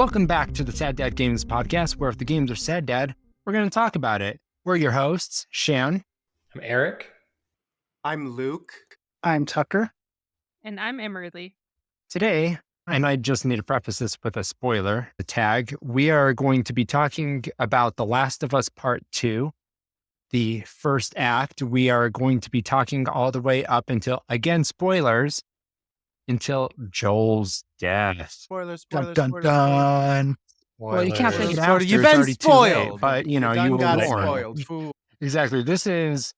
Welcome back to the Sad Dad Games podcast, where if the games are sad, Dad, we're going to talk about it. We're your hosts, Shan. I'm Eric. I'm Luke. I'm Tucker. And I'm Emerlie. Today, and I just need to preface this with a spoiler, the tag, we are going to be talking about The Last of Us Part 2, the first act. We are going to be talking all the way up until, again, spoilers, until Joel's death. Spoilers. Dun, dun, dun. Well, you can't take it Spoilers. after. You've It's been already too late, spoiled. but, you know, Done you got were warned. spoiled. Fool. Exactly. This is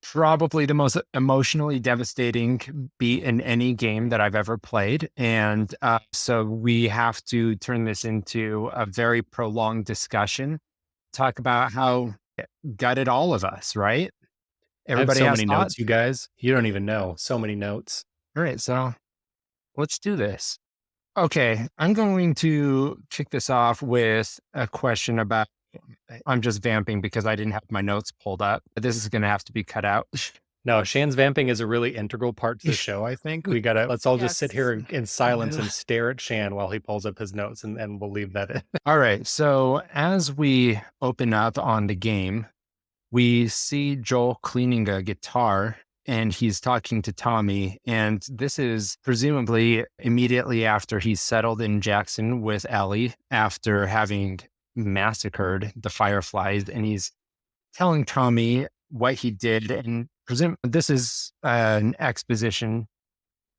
probably the most emotionally devastating beat in any game that I've ever played. And so we have to turn this into a very prolonged discussion, talk about how it gutted all of us, right? Everybody has so many thoughts? notes, you guys. You don't even know. So many notes. All right, so let's do this. Okay, I'm going to kick this off with a question about, I'm just vamping because I didn't have my notes pulled up. This is going to have to be cut out. No, Shan's vamping is a really integral part to the show, I think. Let's all just sit Yes. here in silence and stare at Shan while he pulls up his notes, and we'll leave that in. All right, so as we open up on the game, we see Joel cleaning a guitar and he's talking to Tommy. And this is presumably immediately after he's settled in Jackson with Ellie after having massacred the Fireflies. And he's telling Tommy what he did. And this is an exposition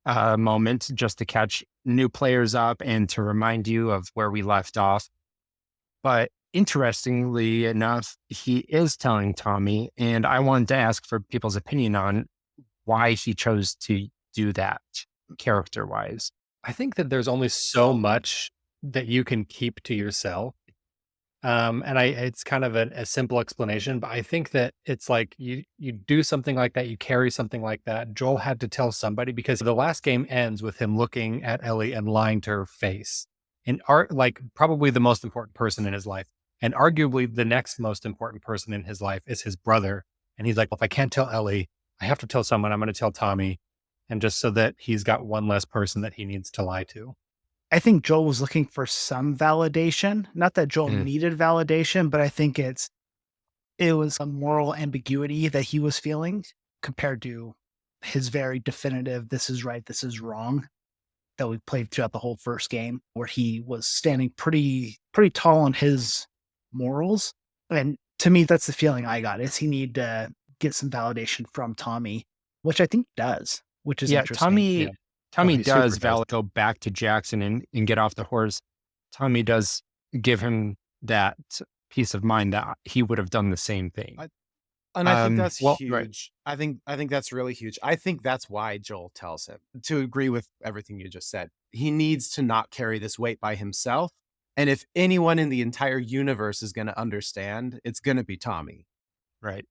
moment just to catch new players up and to remind you of where we left off. But interestingly enough, he is telling Tommy, and I wanted to ask for people's opinion on why he chose to do that character-wise. I think that there's only so much that you can keep to yourself. It's kind of a simple explanation, but I think that it's like you do something like that, you carry something like that. Joel had to tell somebody because the last game ends with him looking at Ellie and lying to her face. And probably the most important person in his life. And arguably the next most important person in his life is his brother. And he's like, well, if I can't tell Ellie, I have to tell someone. I'm going to tell Tommy. And just so that he's got one less person that he needs to lie to. I think Joel was looking for some validation. Not that Joel needed validation, but I think it was a moral ambiguity that he was feeling compared to his very definitive, this is right, this is wrong, that we played throughout the whole first game, where he was standing pretty tall on his morals. And to me, that's the feeling I got, is he needed to get some validation from Tommy, which I think does, which is interesting. Tommy does go back to Jackson and get off the horse. Tommy does give him that peace of mind that he would have done the same thing. And I think that's huge. Right. I think that's really huge. I think that's why Joel tells him, to agree with everything you just said. He needs to not carry this weight by himself. And if anyone in the entire universe is going to understand, it's going to be Tommy. Right.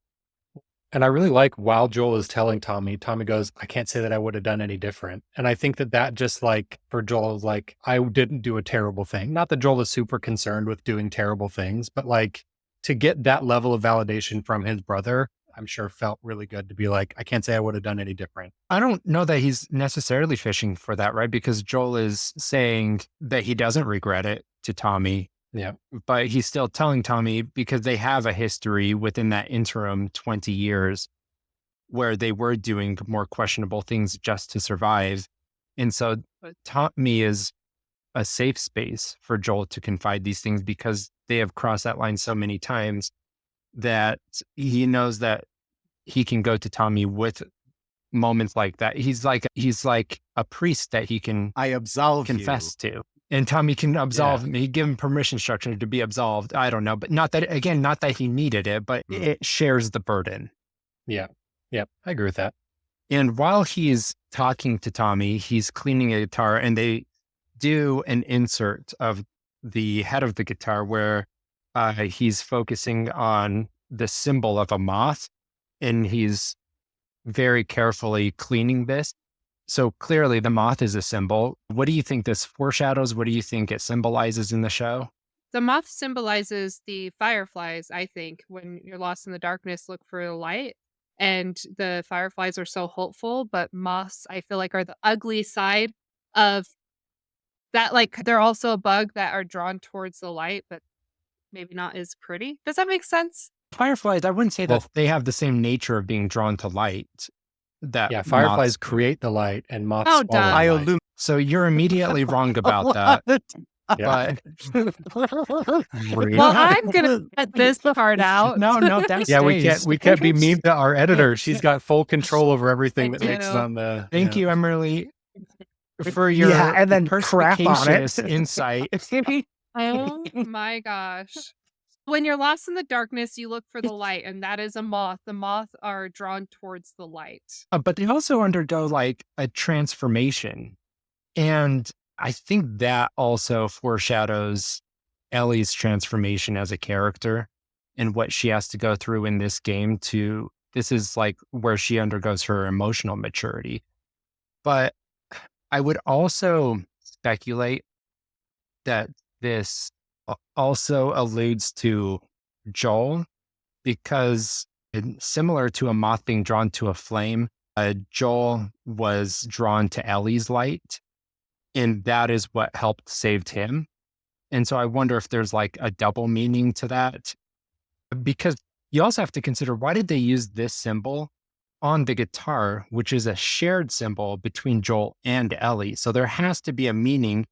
And I really like while Joel is telling Tommy goes, I can't say that I would have done any different. And I think that just like for Joel is like, I didn't do a terrible thing. Not that Joel is super concerned with doing terrible things, but like to get that level of validation from his brother, I'm sure felt really good to be like, I can't say I would have done any different. I don't know that he's necessarily fishing for that, right? Because Joel is saying that he doesn't regret it to Tommy. Yeah. But he's still telling Tommy because they have a history within that interim 20 years where they were doing more questionable things just to survive. And so Tommy is a safe space for Joel to confide these things because they have crossed that line so many times that he knows that he can go to Tommy with moments like that. He's like a priest that he can confess to. And Tommy can absolve him. He give him permission structure to be absolved. I don't know, but not that he needed it, but it shares the burden. Yeah. I agree with that. And while he's talking to Tommy, he's cleaning a guitar and they do an insert of the head of the guitar where he's focusing on the symbol of a moth and he's very carefully cleaning this. So clearly the moth is a symbol. What do you think this foreshadows? What do you think it symbolizes in the show? The moth symbolizes the fireflies, I think. When you're lost in the darkness, look for the light. And the fireflies are so hopeful, but moths, I feel like, are the ugly side of that like they're also a bug that are drawn towards the light, but maybe not as pretty. Does that make sense? Fireflies, I wouldn't say that they have the same nature of being drawn to light. That fireflies create the light and moths Oh, swallow the light. So you're immediately wrong about that. Yeah. But well, I'm gonna cut this part out. No, that Yeah, stays. we can't be mean to our editor. She's got full control over everything that makes it on the. Thank you, Emerlie, for your and then crap on it. insight. Oh my gosh. When you're lost in the darkness, you look for the light, and that is a moth. The moth are drawn towards the light. But they also undergo like a transformation. And I think that also foreshadows Ellie's transformation as a character and what she has to go through in this game this is like where she undergoes her emotional maturity. But I would also speculate that this also alludes to Joel, because similar to a moth being drawn to a flame, Joel was drawn to Ellie's light, and that is what helped save him. And so I wonder if there's like a double meaning to that, because you also have to consider, why did they use this symbol on the guitar, which is a shared symbol between Joel and Ellie? So there has to be a meaning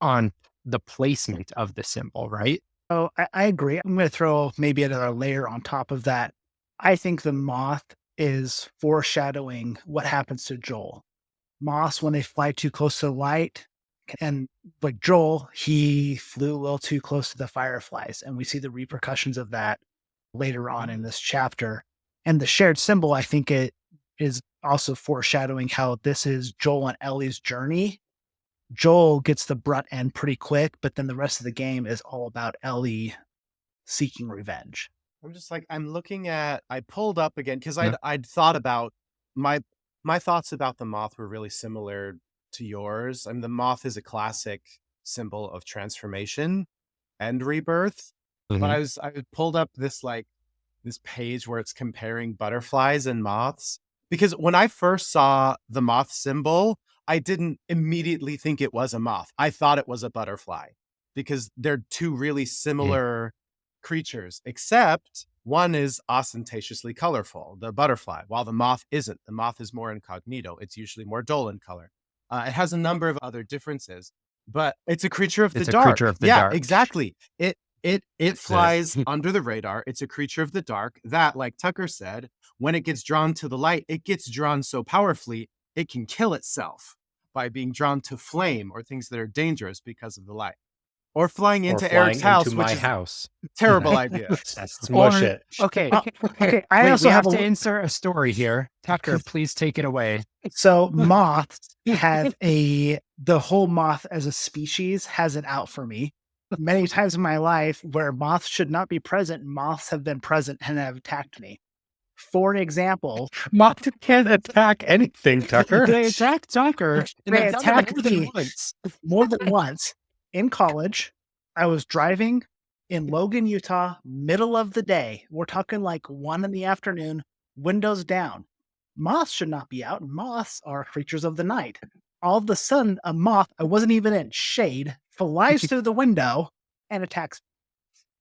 on the placement of the symbol, right? Oh, I agree. I'm going to throw maybe another layer on top of that. I think the moth is foreshadowing what happens to Joel. Moths, when they fly too close to the light, and like Joel, he flew a little too close to the fireflies, and we see the repercussions of that later on in this chapter. And the shared symbol, I think it is also foreshadowing how this is Joel and Ellie's journey. Joel gets the brunt end pretty quick, but then the rest of the game is all about Ellie seeking revenge. I'm just like, I pulled up again because I'd thought about my thoughts about the moth were really similar to yours. I mean, the moth is a classic symbol of transformation and rebirth. Mm-hmm. But I pulled up this page where it's comparing butterflies and moths, because when I first saw the moth symbol, I didn't immediately think it was a moth. I thought it was a butterfly, because they're two really similar creatures, except one is ostentatiously colorful, the butterfly, while the moth isn't. The moth is more incognito. It's usually more dull in color. It has a number of other differences, but it's a creature of the dark. Creature of the dark. Yeah, exactly. It flies under the radar. It's a creature of the dark that, like Tucker said, when it gets drawn to the light, it gets drawn so powerfully, it can kill itself by being drawn to flame or things that are dangerous because of the light. Or flying into Eric's house, which is a terrible idea. Smush it. Okay. I also have to insert a story here. Tucker, please take it away. So moths have the whole moth as a species has it out for me. Many times in my life where moths should not be present, moths have been present and have attacked me. For example, moths can't attack anything, Tucker. They attack Tucker. They attacked me more than once. In college, I was driving in Logan, Utah, middle of the day. We're talking like 1 p.m, windows down. Moths should not be out. Moths are creatures of the night. All of a sudden, a moth, I wasn't even in shade, flies through the window and attacks me.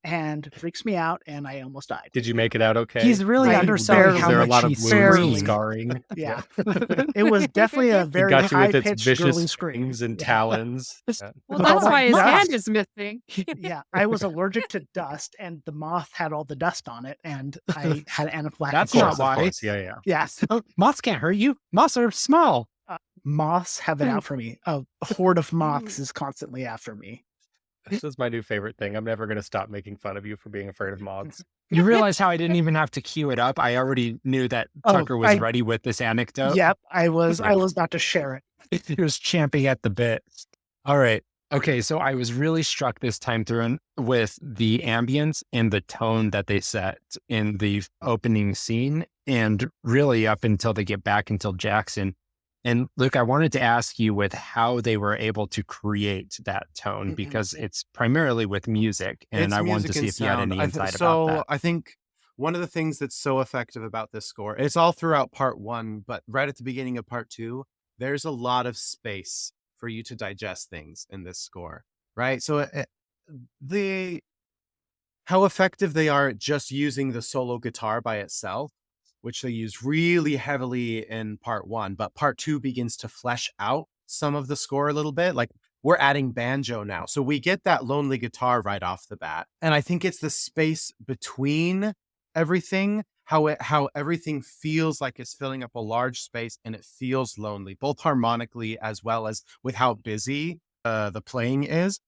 And freaks me out, and I almost died. Did you make it out okay? He's really underselling how much he's scarring. Yeah. It was definitely a very high-pitched girly scream. And talons. Well, that's why his hand is missing. Yeah, I was allergic to dust, and the moth had all the dust on it, and I had anaphylactic. That's not why. Yeah. Yes. Moths can't hurt you. Moths are small. Moths have it out for me. A horde of moths is constantly after me. This is my new favorite thing. I'm never going to stop making fun of you for being afraid of moths. You realize how I didn't even have to cue it up? I already knew that Tucker was ready with this anecdote. Yep, I was about to share it. He was champing at the bit. All right. Okay, so I was really struck this time through with the ambience and the tone that they set in the opening scene, and really up until they get back until Jackson. And Luke, I wanted to ask you with how they were able to create that tone, because it's primarily with music, and I wanted to see if you had any insight about that. I think one of the things that's so effective about this score, it's all throughout part 1, but right at the beginning of part 2, there's a lot of space for you to digest things in this score, right? So how effective they are at just using the solo guitar by itself, which they use really heavily in part 1, but part 2 begins to flesh out some of the score a little bit. Like, we're adding banjo now. So we get that lonely guitar right off the bat. And I think it's the space between everything, how everything feels like it's filling up a large space and it feels lonely, both harmonically as well as with how busy the playing is.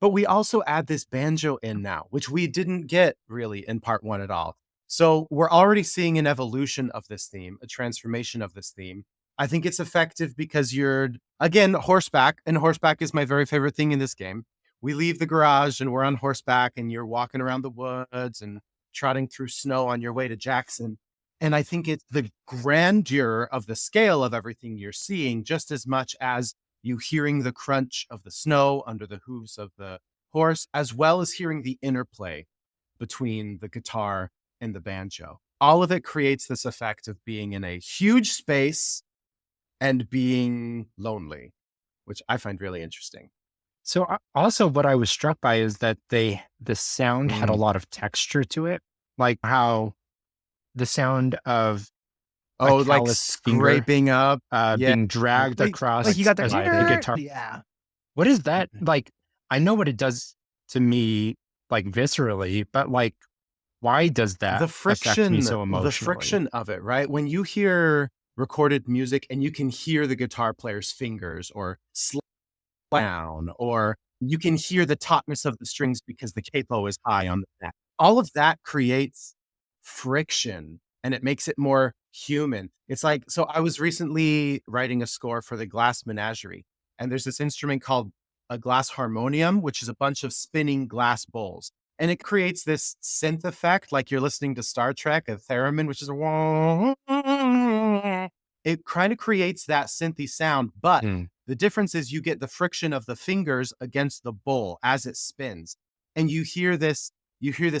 But we also add this banjo in now, which we didn't get really in part 1 at all. So we're already seeing an evolution of this theme, a transformation of this theme. I think it's effective because you're, again, horseback, and horseback is my very favorite thing in this game. We leave the garage and we're on horseback and you're walking around the woods and trotting through snow on your way to Jackson. And I think it's the grandeur of the scale of everything you're seeing just as much as you hearing the crunch of the snow under the hooves of the horse, as well as hearing the interplay between the guitar and the banjo. All of it creates this effect of being in a huge space and being lonely, which I find really interesting. So also what I was struck by is that the sound had a lot of texture to it, like how the sound of like scraping up, being dragged across like you got the guitar. Yeah. What is that? Like, I know what it does to me, like viscerally, but like, why does that affect me so emotionally? The friction of it, right? When you hear recorded music and you can hear the guitar player's fingers or slap down, or you can hear the tautness of the strings because the capo is high on the neck. All of that creates friction and it makes it more human. It's like, so I was recently writing a score for the Glass Menagerie, and there's this instrument called a glass harmonium, which is a bunch of spinning glass bowls. And it creates this synth effect, like you're listening to Star Trek, a theremin, which is it kind of creates that synthy sound. But the difference is you get the friction of the fingers against the bowl as it spins. And you hear this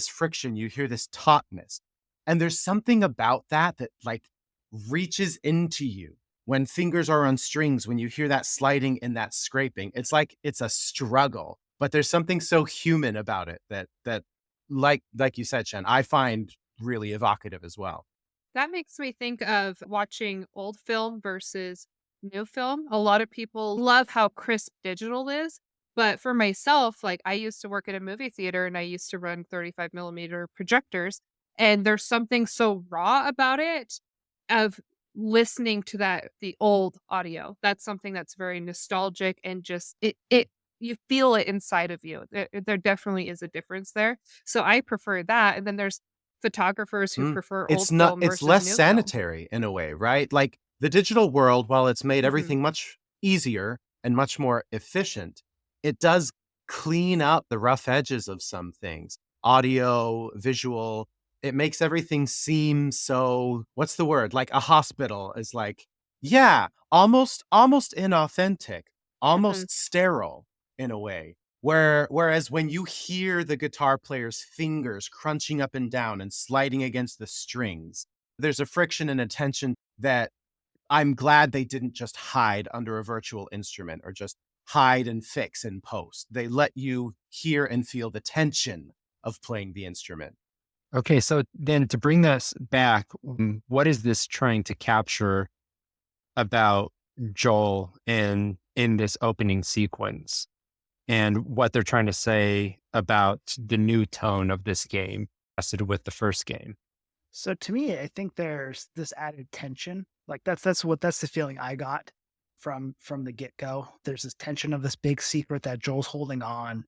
friction, you hear this tautness. And there's something about that like reaches into you when fingers are on strings, when you hear that sliding and that scraping. It's like it's a struggle. But there's something so human about it that like you said, Shan, I find really evocative as well. That makes me think of watching old film versus new film. A lot of people love how crisp digital is. But for myself, like I used to work at a movie theater and I used to run 35 millimeter projectors. And there's something so raw about it of listening to the old audio. That's something that's very nostalgic and just it you feel it inside of you. There definitely is a difference there. So I prefer that. And then there's photographers who prefer old film versus it's less new sanitary in a way, right? Like the digital world, while it's made everything much easier and much more efficient, it does clean up the rough edges of some things. Audio, visual, it makes everything seem so, what's the word? Like a hospital is like, yeah, almost inauthentic, almost sterile in a way. Whereas when you hear the guitar player's fingers crunching up and down and sliding against the strings, there's a friction and a tension that I'm glad they didn't just hide under a virtual instrument or just hide and fix in post. They let you hear and feel the tension of playing the instrument. Okay, so then to bring this back, what is this trying to capture about Joel in this opening sequence? And what they're trying to say about the new tone of this game with the first game. So to me, I think there's this added tension. Like that's the feeling I got from the get-go. There's this tension of this big secret that Joel's holding on.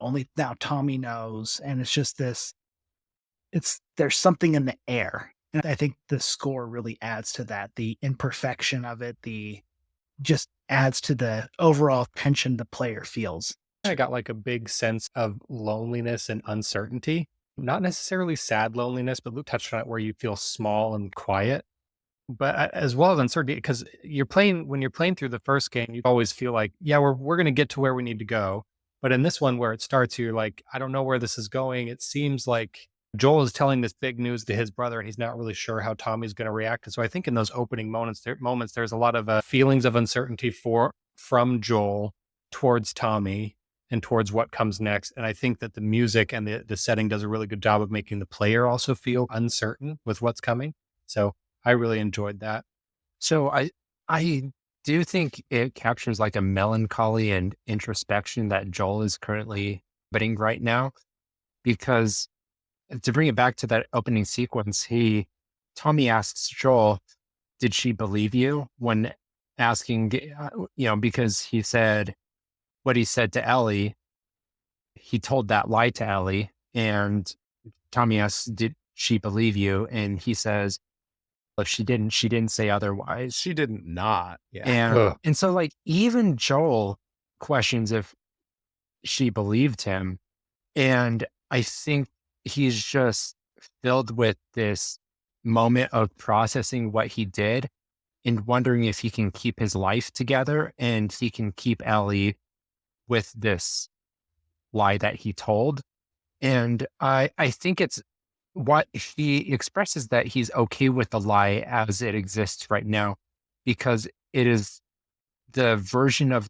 Only now Tommy knows. And it's just there's something in the air. And I think the score really adds to that. The imperfection of it, just adds to the overall tension the player feels. I got like a big sense of loneliness and uncertainty. Not necessarily sad loneliness, but Luke touched on it where you feel small and quiet. But as well as uncertainty, because when you're playing through the first game, you always feel like, yeah, we're going to get to where we need to go. But in this one where it starts, you're like, I don't know where this is going. It seems like Joel is telling this big news to his brother and he's not really sure how Tommy's going to react. And so I think in those opening moments, there's a lot of feelings of uncertainty for from Joel towards Tommy and towards what comes next. And I think that the music and the setting does a really good job of making the player also feel uncertain with what's coming. So I really enjoyed that. So I do think it captures like a melancholy and introspection that Joel is currently getting right now, because to bring it back to that opening sequence, Tommy asks Joel, "Did she believe you?" When asking, because he said what he said to Ellie, he told that lie to Ellie, and Tommy asks, "Did she believe you?" And he says, "Well, she didn't say otherwise." She didn't not. Yeah. And so like even Joel questions if she believed him. And I think he's just filled with this moment of processing what he did and wondering if he can keep his life together and he can keep Ellie with this lie that he told. And I think it's what he expresses, that he's okay with the lie as it exists right now, because it is the version of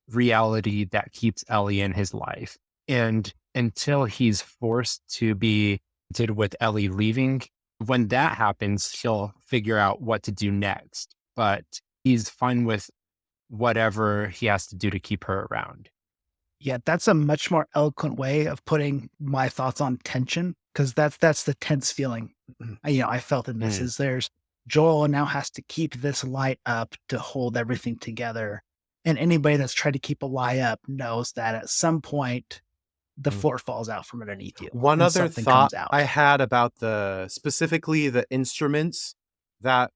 reality that keeps Ellie in his life. And until he's forced to be did with Ellie leaving, when that happens, he'll figure out what to do next. But he's fine with whatever he has to do to keep her around. Yeah, that's a much more eloquent way of putting my thoughts on tension, because that's the tense feeling I felt in this. Is there's Joel now has to keep this light up to hold everything together, and anybody that's tried to keep a lie up knows that at some point the floor falls out from underneath you. One other thought I had about specifically the instruments that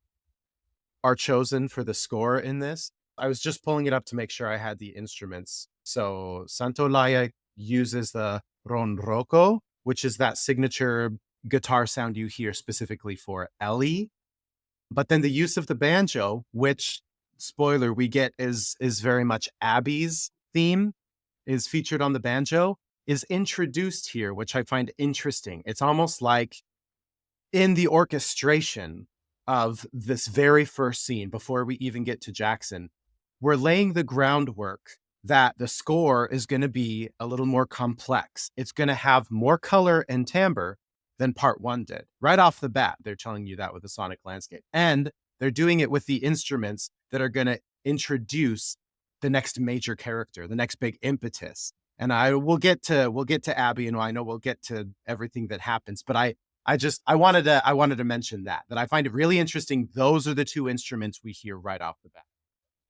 are chosen for the score in this. I was just pulling it up to make sure I had the instruments. So Santolaya uses the ronroco, which is that signature guitar sound you hear specifically for Ellie. But then the use of the banjo, which, spoiler, we get is very much Abby's theme, is featured on the banjo, is introduced here, which I find interesting. It's almost like in the orchestration of this very first scene, before we even get to Jackson, we're laying the groundwork that the score is going to be a little more complex. It's going to have more color and timbre than part one did. Right off the bat, they're telling you that with the sonic landscape. And they're doing it with the instruments that are going to introduce the next major character, the next big impetus. And we'll get to Abby, and I know we'll get to everything that happens, but I wanted to mention that I find it really interesting. Those are the two instruments we hear right off the bat.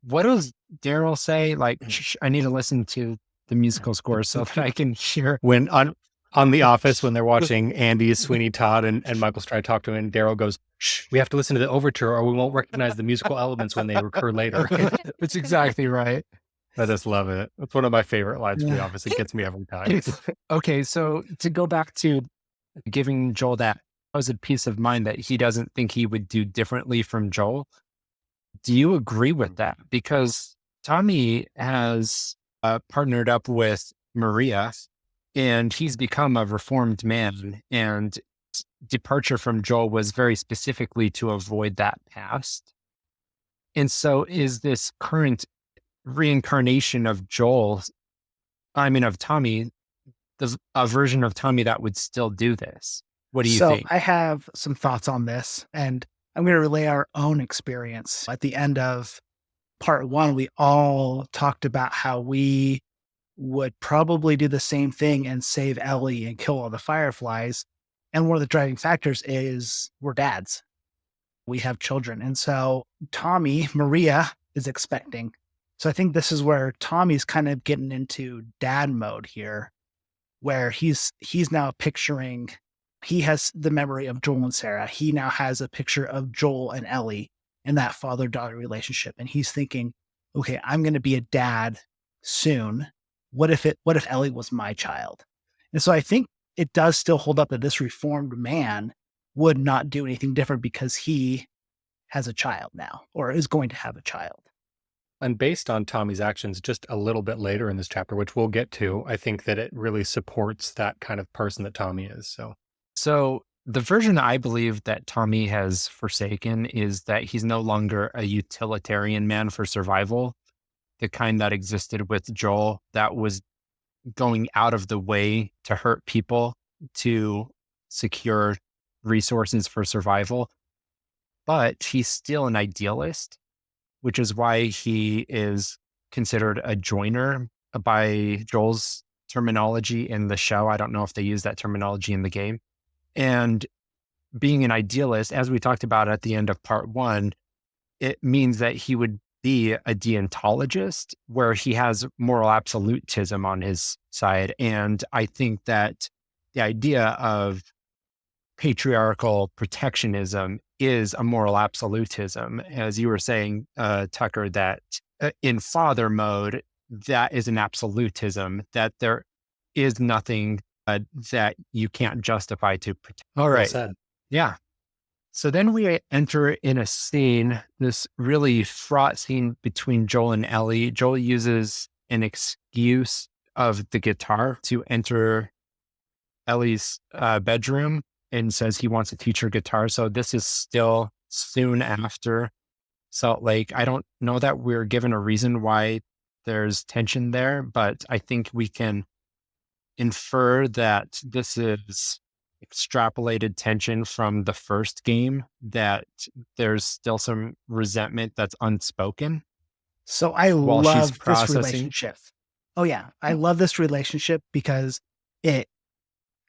What does Daryl say? Like, I need to listen to the musical score so that I can hear. When on The Office, when they're watching Andy, Sweeney Todd, and Michael's trying to talk to him, and Daryl goes, "Shh, we have to listen to the overture or we won't recognize the musical elements when they recur later." That's exactly right. I just love it. It's one of my favorite lines from The Office. It gets me every time. Okay, so to go back to giving Joel that was a peace of mind that he doesn't think he would do differently from Joel. Do you agree with that? Because Tommy has partnered up with Maria, and he's become a reformed man, and departure from Joel was very specifically to avoid that past. And so is this current reincarnation of Tommy, a version of Tommy that would still do this? What do you think? I have some thoughts on this, and I'm going to relay our own experience. At the end of part one, we all talked about how we would probably do the same thing and save Ellie and kill all the fireflies. And one of the driving factors is we're dads. We have children. And so Maria is expecting. So I think this is where Tommy's kind of getting into dad mode here, where he's now picturing, he has the memory of Joel and Sarah. He now has a picture of Joel and Ellie and that father-daughter relationship. And he's thinking, okay, I'm going to be a dad soon. What if Ellie was my child? And so I think it does still hold up that this reformed man would not do anything different because he has a child now, or is going to have a child. And based on Tommy's actions just a little bit later in this chapter, which we'll get to, I think that it really supports that kind of person that Tommy is. So the version I believe that Tommy has forsaken is that he's no longer a utilitarian man for survival. the kind that existed with Joel that was going out of the way to hurt people to secure resources for survival. But he's still an idealist, which is why he is considered a joiner by Joel's terminology in the show. I don't know if they use that terminology in the game. And being an idealist, as we talked about at the end of part 1, it means that he would be a deontologist where he has moral absolutism on his side. And I think that the idea of patriarchal protectionism is a moral absolutism. As you were saying, Tucker, that in father mode, that is an absolutism, that there is nothing that you can't justify to protect. All right. Well said. Yeah. So then we enter in a scene, this really fraught scene between Joel and Ellie. Joel uses an excuse of the guitar to enter Ellie's bedroom and says he wants to teach her guitar. So this is still soon after Salt Lake. I don't know that we're given a reason why there's tension there, but I think we can infer that this is extrapolated tension from the first game, that there's still some resentment that's unspoken. So I love this relationship. Oh yeah. I love this relationship because it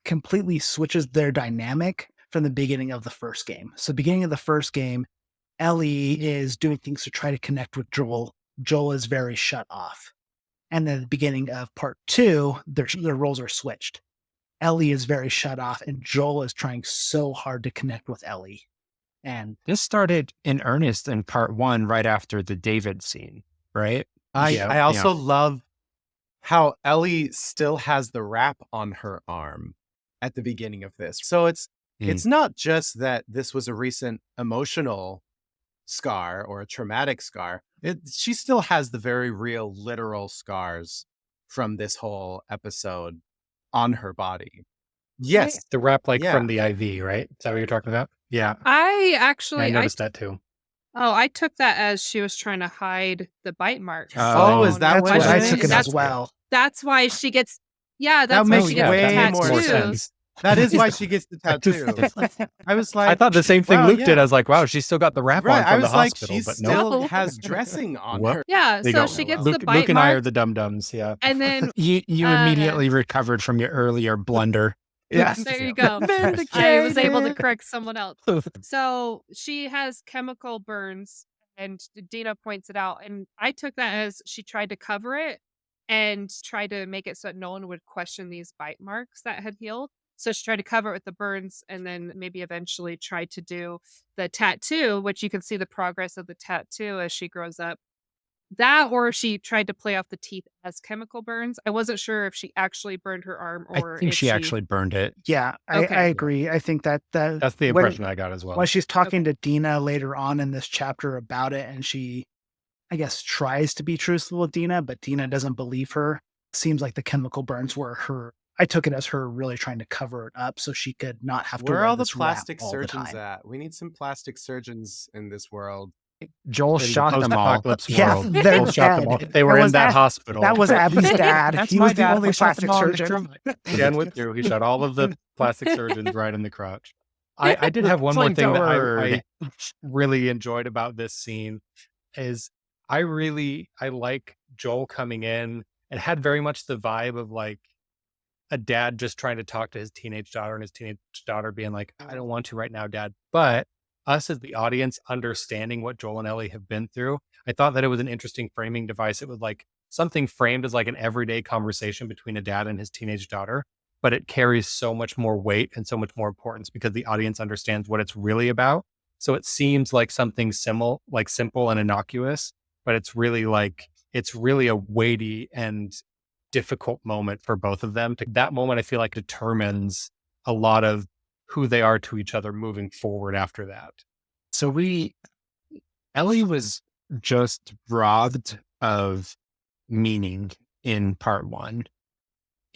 completely switches their dynamic from the beginning of the first game. So beginning of the first game, Ellie is doing things to try to connect with Joel. Joel is very shut off. And then at the beginning of part 2, their roles are switched. Ellie is very shut off and Joel is trying so hard to connect with Ellie. And this started in earnest in part 1, right after the David scene, right? I also love how Ellie still has the wrap on her arm at the beginning of this. So it's not just that this was a recent emotional scar or a traumatic scar. She still has the very real, literal scars from this whole episode on her body. Yes. The wrap from the IV, right? Is that what you're talking about? Yeah. I noticed that too. Oh, I took that as she was trying to hide the bite marks. Is that what I took it as well? That's why she gets. Yeah, that's why she gets the tattoos. That is why she gets the tattoo. I was like, I thought the same thing Luke did. I was like, wow, she's still got the wrap on from the hospital, she but still has dressing on her. Yeah, so she gets the bite mark. Luke and I are the dum-dums, yeah. And then you immediately recovered from your earlier blunder. Yes. There you go. I was able to correct someone else. So she has chemical burns, and Dina points it out. And I took that as she tried to cover it and tried to make it so that no one would question these bite marks that had healed. So she tried to cover it with the burns and then maybe eventually tried to do the tattoo, which you can see the progress of the tattoo as she grows up. That, or she tried to play off the teeth as chemical burns. I wasn't sure if she actually burned her arm or I think she actually burned it. Yeah, I agree. I think that's the impression I got as well. When she's talking to Dina later on in this chapter about it, and she, I guess, tries to be truthful with Dina, but Dina doesn't believe her. Seems like the chemical burns were her. I took it as her really trying to cover it up so she could not have to. Where wear are all the this plastic wrap all the surgeons time. at? We need some plastic surgeons in this world. Joel shot them all. Yeah, Joel shot them all. They were in that hospital. That was Abby's dad. He was the only plastic shot surgeon. Jen went through. He shot all of the plastic surgeons right in the crotch. I did have one more thing that I really enjoyed about this scene is I like Joel coming in. It had very much the vibe of like a dad just trying to talk to his teenage daughter, and his teenage daughter being like, I don't want to right now, Dad. But us as the audience understanding what Joel and Ellie have been through, I thought that it was an interesting framing device. It was like something framed as like an everyday conversation between a dad and his teenage daughter, but it carries so much more weight and so much more importance because the audience understands what it's really about. So it seems like something simple and innocuous, but it's really a weighty and difficult moment for both of them. That moment, I feel like, determines a lot of who they are to each other moving forward after that. So Ellie was just robbed of meaning in part 1.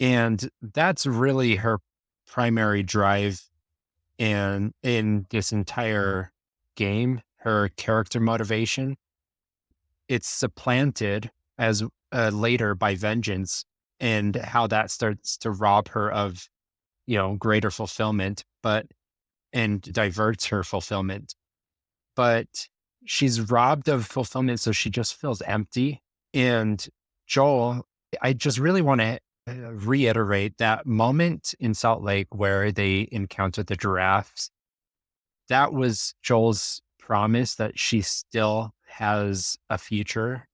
And that's really her primary drive in this entire game, her character motivation. It's supplanted as later by vengeance, and how that starts to rob her of, greater fulfillment, and diverts her fulfillment. But she's robbed of fulfillment, so she just feels empty. And Joel, I just really want to reiterate that moment in Salt Lake where they encountered the giraffes. That was Joel's promise that she still has a future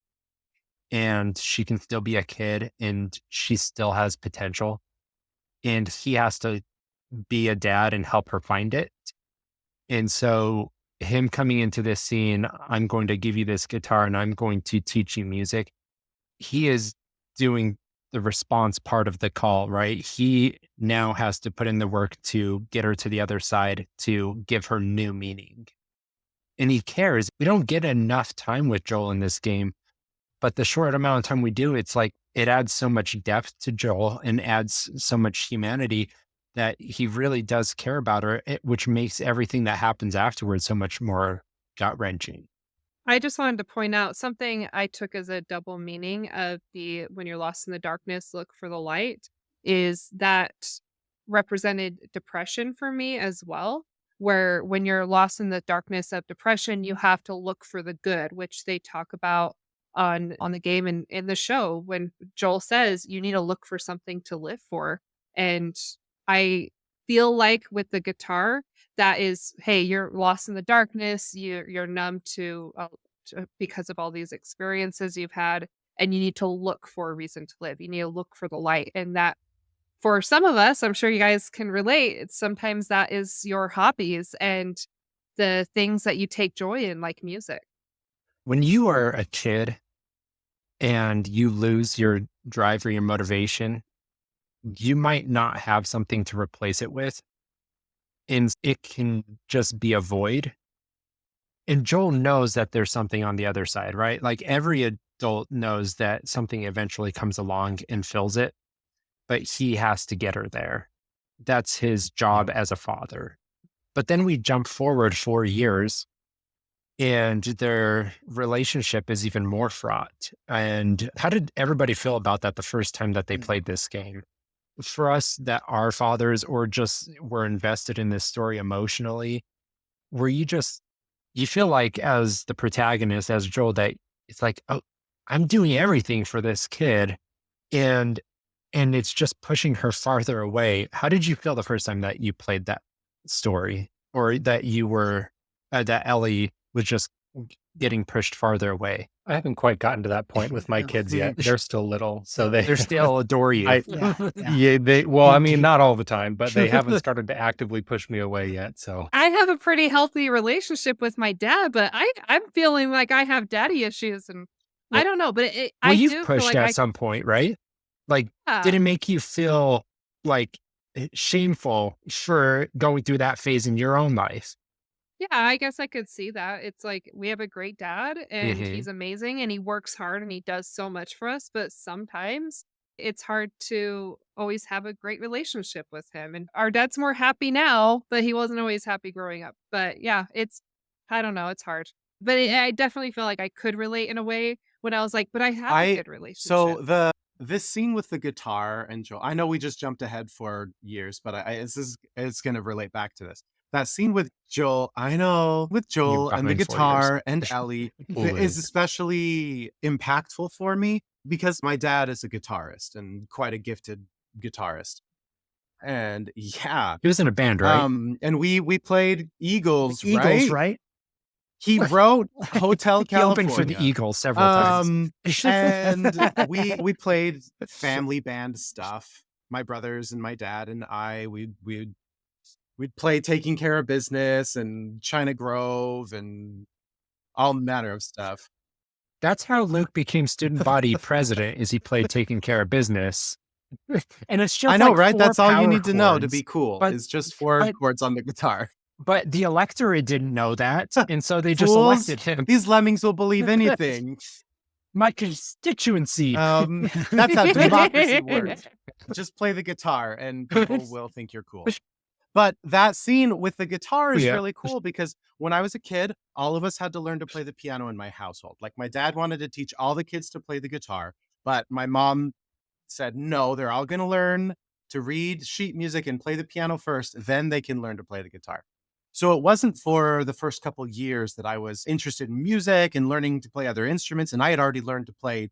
and she can still be a kid and she still has potential. And he has to be a dad and help her find it. And so him coming into this scene, I'm going to give you this guitar and I'm going to teach you music. He is doing the response part of the call, right? He now has to put in the work to get her to the other side, to give her new meaning. And he cares. We don't get enough time with Joel in this game, but the short amount of time we do, it's like it adds so much depth to Joel and adds so much humanity that he really does care about her, which makes everything that happens afterwards so much more gut-wrenching. I just wanted to point out something I took as a double meaning of the when you're lost in the darkness, look for the light, is that represented depression for me as well. Where when you're lost in the darkness of depression, you have to look for the good, which they talk about on the game and in the show when Joel says you need to look for something to live for. And I feel like with the guitar, that is, hey, you're lost in the darkness, you're numb because of all these experiences you've had, and you need to look for a reason to live. You need to look for the light. And that for some of us, I'm sure you guys can relate, sometimes that is your hobbies and the things that you take joy in, like music. When you are a kid and you lose your drive or your motivation, you might not have something to replace it with. And it can just be a void. And Joel knows that there's something on the other side, right? Like every adult knows that something eventually comes along and fills it, but he has to get her there. That's his job as a father. But then we jump forward 4 years and their relationship is even more fraught. And how did everybody feel about that the first time that they played this game? For us that are fathers or just were invested in this story emotionally, were you feel like as the protagonist, as Joel, that it's like, oh, I'm doing everything for this kid and it's just pushing her farther away. How did you feel the first time that you played that story or that you were, that Ellie was just getting pushed farther away? I haven't quite gotten to that point with my kids yet. They're still little, so they still adore you. I mean, not all the time, but they haven't started to actively push me away yet. So I have a pretty healthy relationship with my dad, but I'm feeling like I have daddy issues, and I don't know. But you've pushed at some point, right? Like, did it make you feel like shameful for going through that phase in your own life? Yeah, I guess I could see that. It's like we have a great dad and he's amazing and he works hard and he does so much for us, but sometimes it's hard to always have a great relationship with him. And our dad's more happy now, but he wasn't always happy growing up. But yeah, I don't know, it's hard. But I definitely feel like I could relate in a way when I was like, but I have a good relationship. So this scene with the guitar and Joel, I know we just jumped ahead for years, but it's going to relate back to this. That scene with Joel, and the guitar and Ellie is especially impactful for me because my dad is a guitarist and quite a gifted guitarist. And yeah, he was in a band, right? And we played Eagles, right? He wrote Hotel California. He opened for the Eagles several times. And we played family band stuff. My brothers and my dad and I, we'd play Taking Care of Business and China Grove and all manner of stuff. That's how Luke became student body president, is he played Taking Care of Business. And it's just, I know, right? That's all you need to know to be cool. It's just 4 chords on the guitar. But the electorate didn't know that, and so they just elected him. These lemmings will believe anything. My constituency. That's how democracy works. Just play the guitar, and people will think you're cool. But that scene with the guitar is really cool because when I was a kid, all of us had to learn to play the piano in my household. Like my dad wanted to teach all the kids to play the guitar, but my mom said, no, they're all going to learn to read sheet music and play the piano first, then they can learn to play the guitar. So it wasn't for the first couple years that I was interested in music and learning to play other instruments. And I had already learned to play,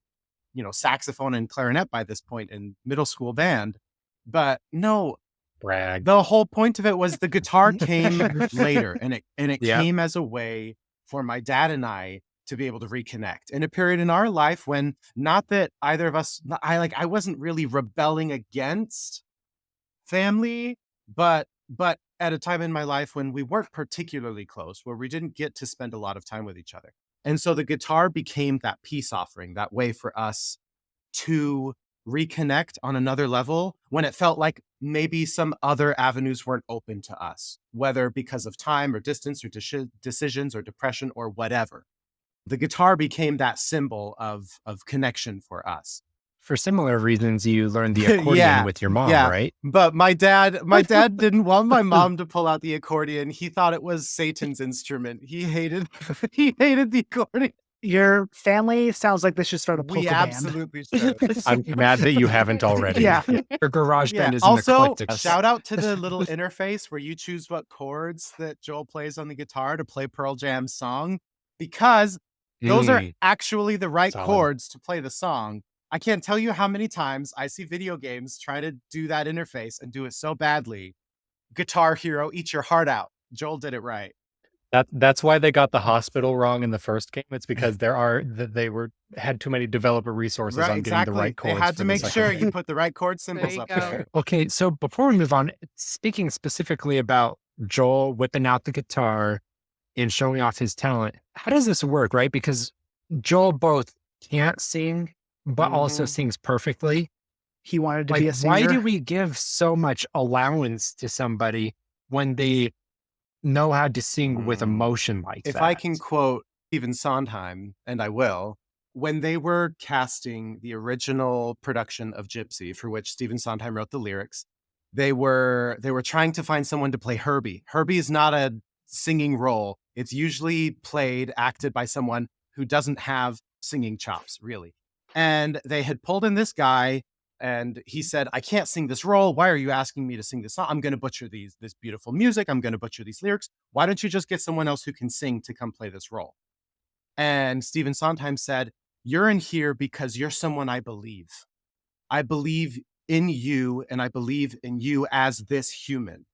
saxophone and clarinet by this point in middle school band. But no, brag. The whole point of it was the guitar came later, and it came as a way for my dad and I to be able to reconnect in a period in our life when, not that either of us, I wasn't really rebelling against family, but at a time in my life when we weren't particularly close, where we didn't get to spend a lot of time with each other. And so the guitar became that peace offering, that way for us to reconnect on another level when it felt like maybe some other avenues weren't open to us, whether because of time or distance or decisions or depression or whatever. The guitar became that symbol of connection for us. For similar reasons, you learned the accordion with your mom, right? But my dad didn't want my mom to pull out the accordion. He thought it was Satan's instrument. He hated the accordion. Your family sounds like they should start a polka We band. absolutely should. I'm mad that you haven't already. Yeah. Your garage band is also, an eclectic. shout out to the little interface where you choose what chords that Joel plays on the guitar to play Pearl Jam's song, because those are actually the right chords to play the song. I can't tell you how many times I see video games try to do that interface and do it so badly. Guitar Hero, eat your heart out. Joel did it right. That's why they got the hospital wrong in the first game. It's because they had too many developer resources on getting the right chords. They had to make sure you put the right chord symbols up there. Okay, so before we move on, speaking specifically about Joel whipping out the guitar and showing off his talent, how does this work, right? Because Joel both can't sing, but also sings perfectly. He wanted to be a singer. Why do we give so much allowance to somebody when they know how to sing with emotion like that? If I can quote Stephen Sondheim, and I will, when they were casting the original production of Gypsy, for which Stephen Sondheim wrote the lyrics, they were trying to find someone to play Herbie. Herbie is not a singing role. It's usually acted by someone who doesn't have singing chops, really. And they had pulled in this guy, and he said, I can't sing this role. Why are you asking me to sing this song? I'm going to butcher this beautiful music. I'm going to butcher these lyrics. Why don't you just get someone else who can sing to come play this role? And Stephen Sondheim said, you're in here because you're someone I believe. I believe in you, and I believe in you as this human.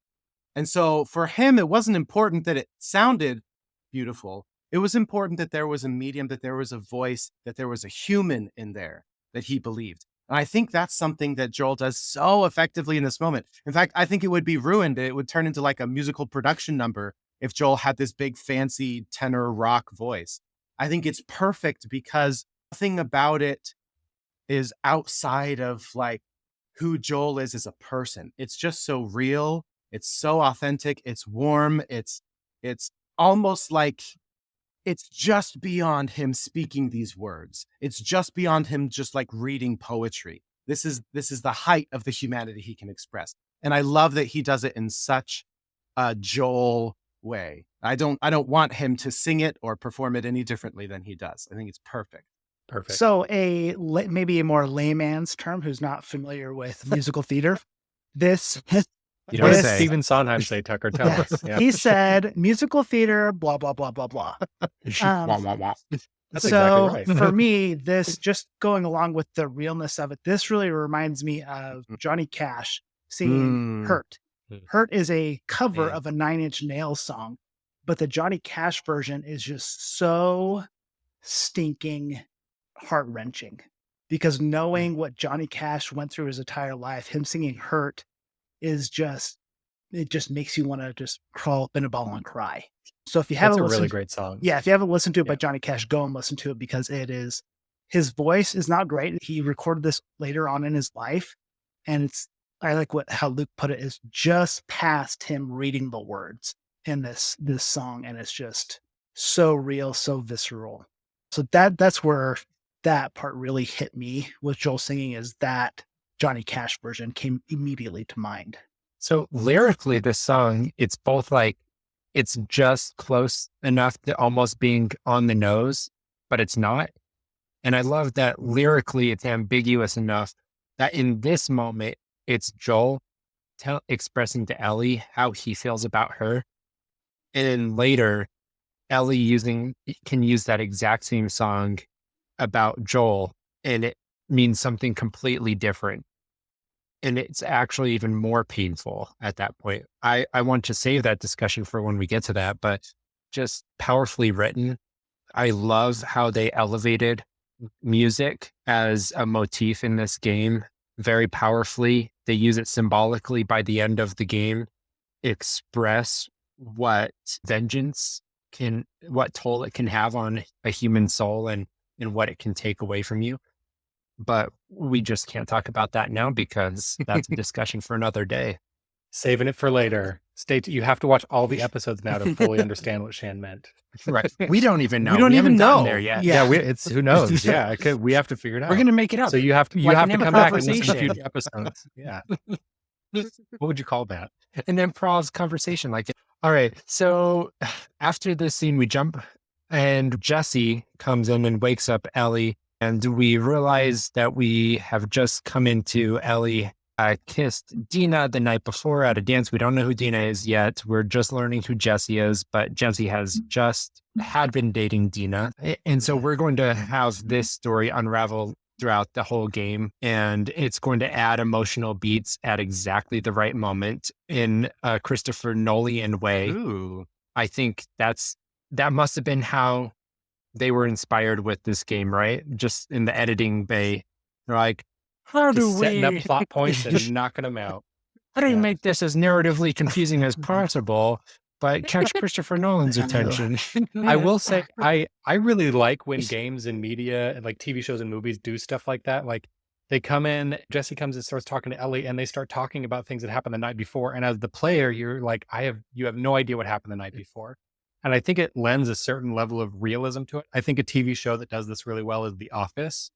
And so for him, it wasn't important that it sounded beautiful. It was important that there was a medium, that there was a voice, that there was a human in there that he believed. And I think that's something that Joel does so effectively in this moment. In fact, I think it would be ruined. It would turn into like a musical production number if Joel had this big fancy tenor rock voice. I think it's perfect because nothing about it is outside of like who Joel is as a person. It's just so real. It's so authentic. It's warm. It's almost like it's just beyond him speaking these words. It's just beyond him just like reading poetry. This is the height of the humanity he can express. And I love that he does it in such a Joel way. I don't want him to sing it or perform it any differently than he does. I think it's perfect. Perfect. So maybe a more layman's term who's not familiar with musical theater. You don't say. Stephen Sondheim say, Tucker, tell us. Yeah. He said musical theater, blah, blah, blah, blah, blah. That's so exactly right. For me, this just going along with the realness of it, this really reminds me of Johnny Cash singing Hurt. Hurt is a cover of a Nine Inch Nails song, but the Johnny Cash version is just so stinking heart-wrenching because knowing what Johnny Cash went through his entire life, him singing Hurt it just makes you want to just crawl up in a ball and cry. So if you haven't listened, it's a really great song. Yeah, if you haven't listened to it by Johnny Cash, go and listen to it because his voice is not great. He recorded this later on in his life, and I like how Luke put it, is just past him reading the words in this song, and it's just so real, so visceral. So that's where that part really hit me with Joel singing, is that Johnny Cash version came immediately to mind. So lyrically, this song, it's both like, it's just close enough to almost being on the nose, but it's not. And I love that lyrically, it's ambiguous enough that in this moment, it's Joel expressing to Ellie how he feels about her. And then later, Ellie can use that exact same song about Joel, and it means something completely different. And it's actually even more painful at that point. I want to save that discussion for when we get to that, but just powerfully written. I love how they elevated music as a motif in this game very powerfully. They use it symbolically by the end of the game, express what what toll it can have on a human soul and what it can take away from you. But we just can't talk about that now because that's a discussion for another day. Saving it for later. You have to watch all the episodes now to fully understand what Shan meant. Right. We don't even know. We don't even haven't gotten know there yet. Yeah, it's who knows. Yeah, we have to figure it out. We're going to make it up. So you have to Like an come back and listen to improvisation. future episodes. Yeah. What would you call that? An improv conversation like it. All right. So after this scene, we jump and Jesse comes in and wakes up Ellie. And we realize that we have just come into Ellie kissed Dina the night before at a dance. We don't know who Dina is yet. We're just learning who Jesse is, but Jesse had been dating Dina. And so we're going to have this story unravel throughout the whole game. And it's going to add emotional beats at exactly the right moment in a Christopher Nolan way. Ooh. I think that must have been how they were inspired with this game, right? Just in the editing bay. They're like, how do we setting up plot points and knocking them out? How do you make this as narratively confusing as possible, but catch Christopher Nolan's attention? I will say, I really like when games and media and like TV shows and movies do stuff like that. Like they come in, Jesse comes and starts talking to Ellie, and they start talking about things that happened the night before. And as the player, you're like, you have no idea what happened the night before. And I think it lends a certain level of realism to it. I think a TV show that does this really well is The Office,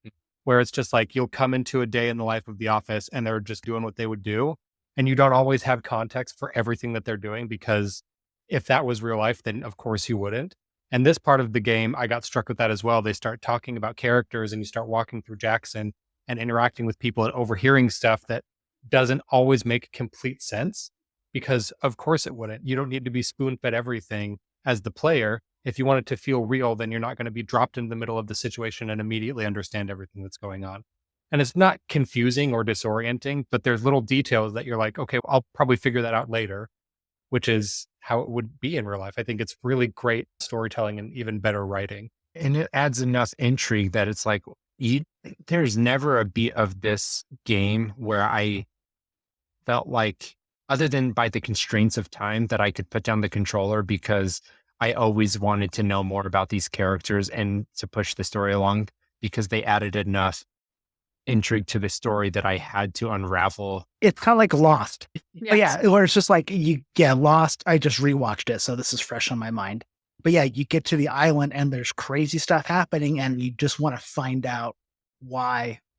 where it's just like you'll come into a day in the life of The Office and they're just doing what they would do. And you don't always have context for everything that they're doing, because if that was real life, then of course you wouldn't. And this part of the game, I got struck with that as well. They start talking about characters and you start walking through Jackson and interacting with people and overhearing stuff that doesn't always make complete sense, because of course it wouldn't. You don't need to be spoon-fed everything as the player. If you want it to feel real, then you're not going to be dropped in the middle of the situation and immediately understand everything that's going on. And it's not confusing or disorienting, but there's little details that you're like, okay, I'll probably figure that out later, which is how it would be in real life. I think it's really great storytelling and even better writing. And it adds enough intrigue that it's like, there's never a beat of this game where I felt like, other than by the constraints of time, that I could put down the controller, because I always wanted to know more about these characters and to push the story along, because they added enough intrigue to the story that I had to unravel. It's kind of like Lost. Yes. But yeah, where it's just like, Lost, I just rewatched it, so this is fresh on my mind. But yeah, you get to the island and there's crazy stuff happening and you just want to find out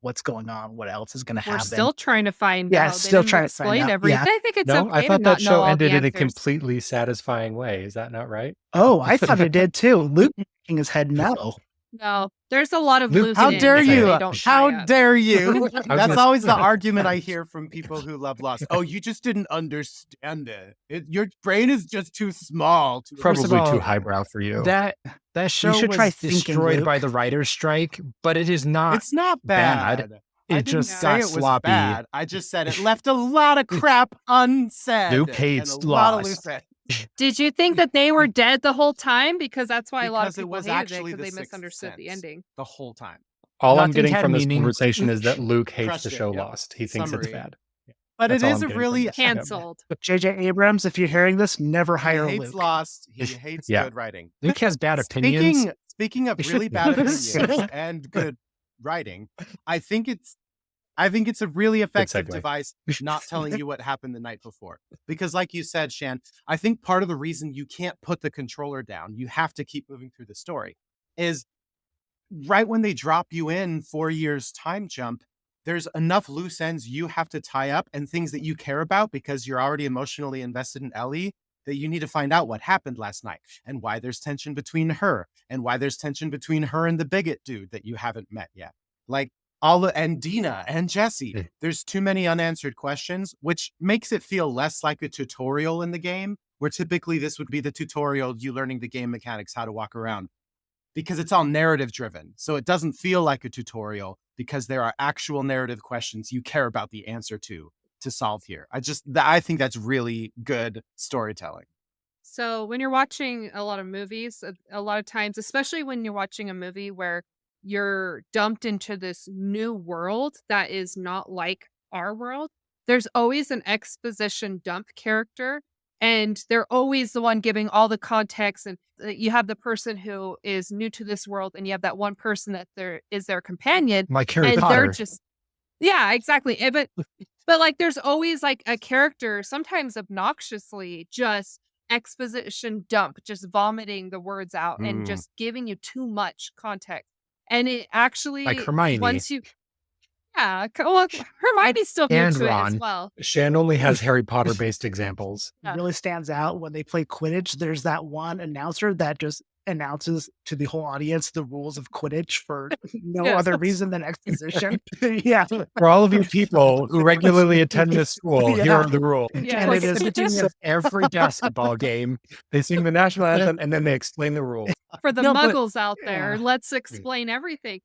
what's going on, what else is going to happen. We're still trying to find out. Yeah, They still didn't trying to find explain out. everything. Yeah. I think it's No, okay I to thought not that know show all the ended in a answers. completely satisfying way. Is that not right? Oh, I thought it did too. Luke shaking his head no. No, there's a lot of Luke, loose How ends dare that you? they don't tie How up. dare you? That's gonna- always the argument I hear from people who love Lost. Oh, you just didn't understand it. Your brain is just too small. First of Probably all, too highbrow for you. That show should was try thinking, destroyed Luke. by the writer's strike, but it is not. It's not bad. bad. It I didn't just say got it was sloppy. bad. I just said it left a lot of crap unsaid. Luke and hates a lot of Lost. loose ends. Did you think that they were dead the whole time? Because that's why a lot of Because it people was hated it, actually because the they Sixth misunderstood the Sense. ending. The whole time. All I'm Nothing getting had from this meaning. conversation is that Luke hates Crushed the it, show yep. Lost. He thinks it's Summary. bad. But That's it all is I'm a getting from really this. Canceled. J.J. Abrams, if you're hearing this, never he hire hates Luke. Lost. He hates Yeah. good writing. Luke has bad opinions. Speaking of really bad opinions and good writing, I think it's a really effective segue. device not telling you what happened the night before. Because like you said, Shan, I think part of the reason you can't put the controller down, you have to keep moving through the story, is right when they drop you in 4 years time jump, there's enough loose ends you have to tie up and things that you care about because you're already emotionally invested in Ellie, that you need to find out what happened last night and why there's tension between her and why there's tension between her and the bigot dude that you haven't met yet. Like and Dina and Jesse. There's too many unanswered questions, which makes it feel less like a tutorial in the game, where typically this would be the tutorial, you learning the game mechanics, how to walk around, because it's all narrative driven. So it doesn't feel like a tutorial because there are actual narrative questions you care about the answer to solve here. I think that's really good storytelling. So when you're watching a lot of movies, a lot of times, especially when you're watching a movie where you're dumped into this new world that is not like our world, there's always an exposition dump character, and they're always the one giving all the context. And you have the person who is new to this world, and you have that one person that is their companion. Like Harry and Potter. They're just, yeah, exactly. But like, there's always like a character, sometimes obnoxiously, just exposition dump, just vomiting the words out and just giving you too much context. And it actually, like Hermione. once you, yeah, well, Hermione's still new to it as well. Shan only has Harry Potter based examples. It really stands out when they play Quidditch. There's that one announcer that just announces to the whole audience the rules of Quidditch for no other reason than exposition. Yeah. For all of you people who regularly attend this school, here are the rules. Yeah, And like, it is It's of every basketball game. They sing the national anthem and then they explain the rules. for the No, but- muggles out there, let's explain everything.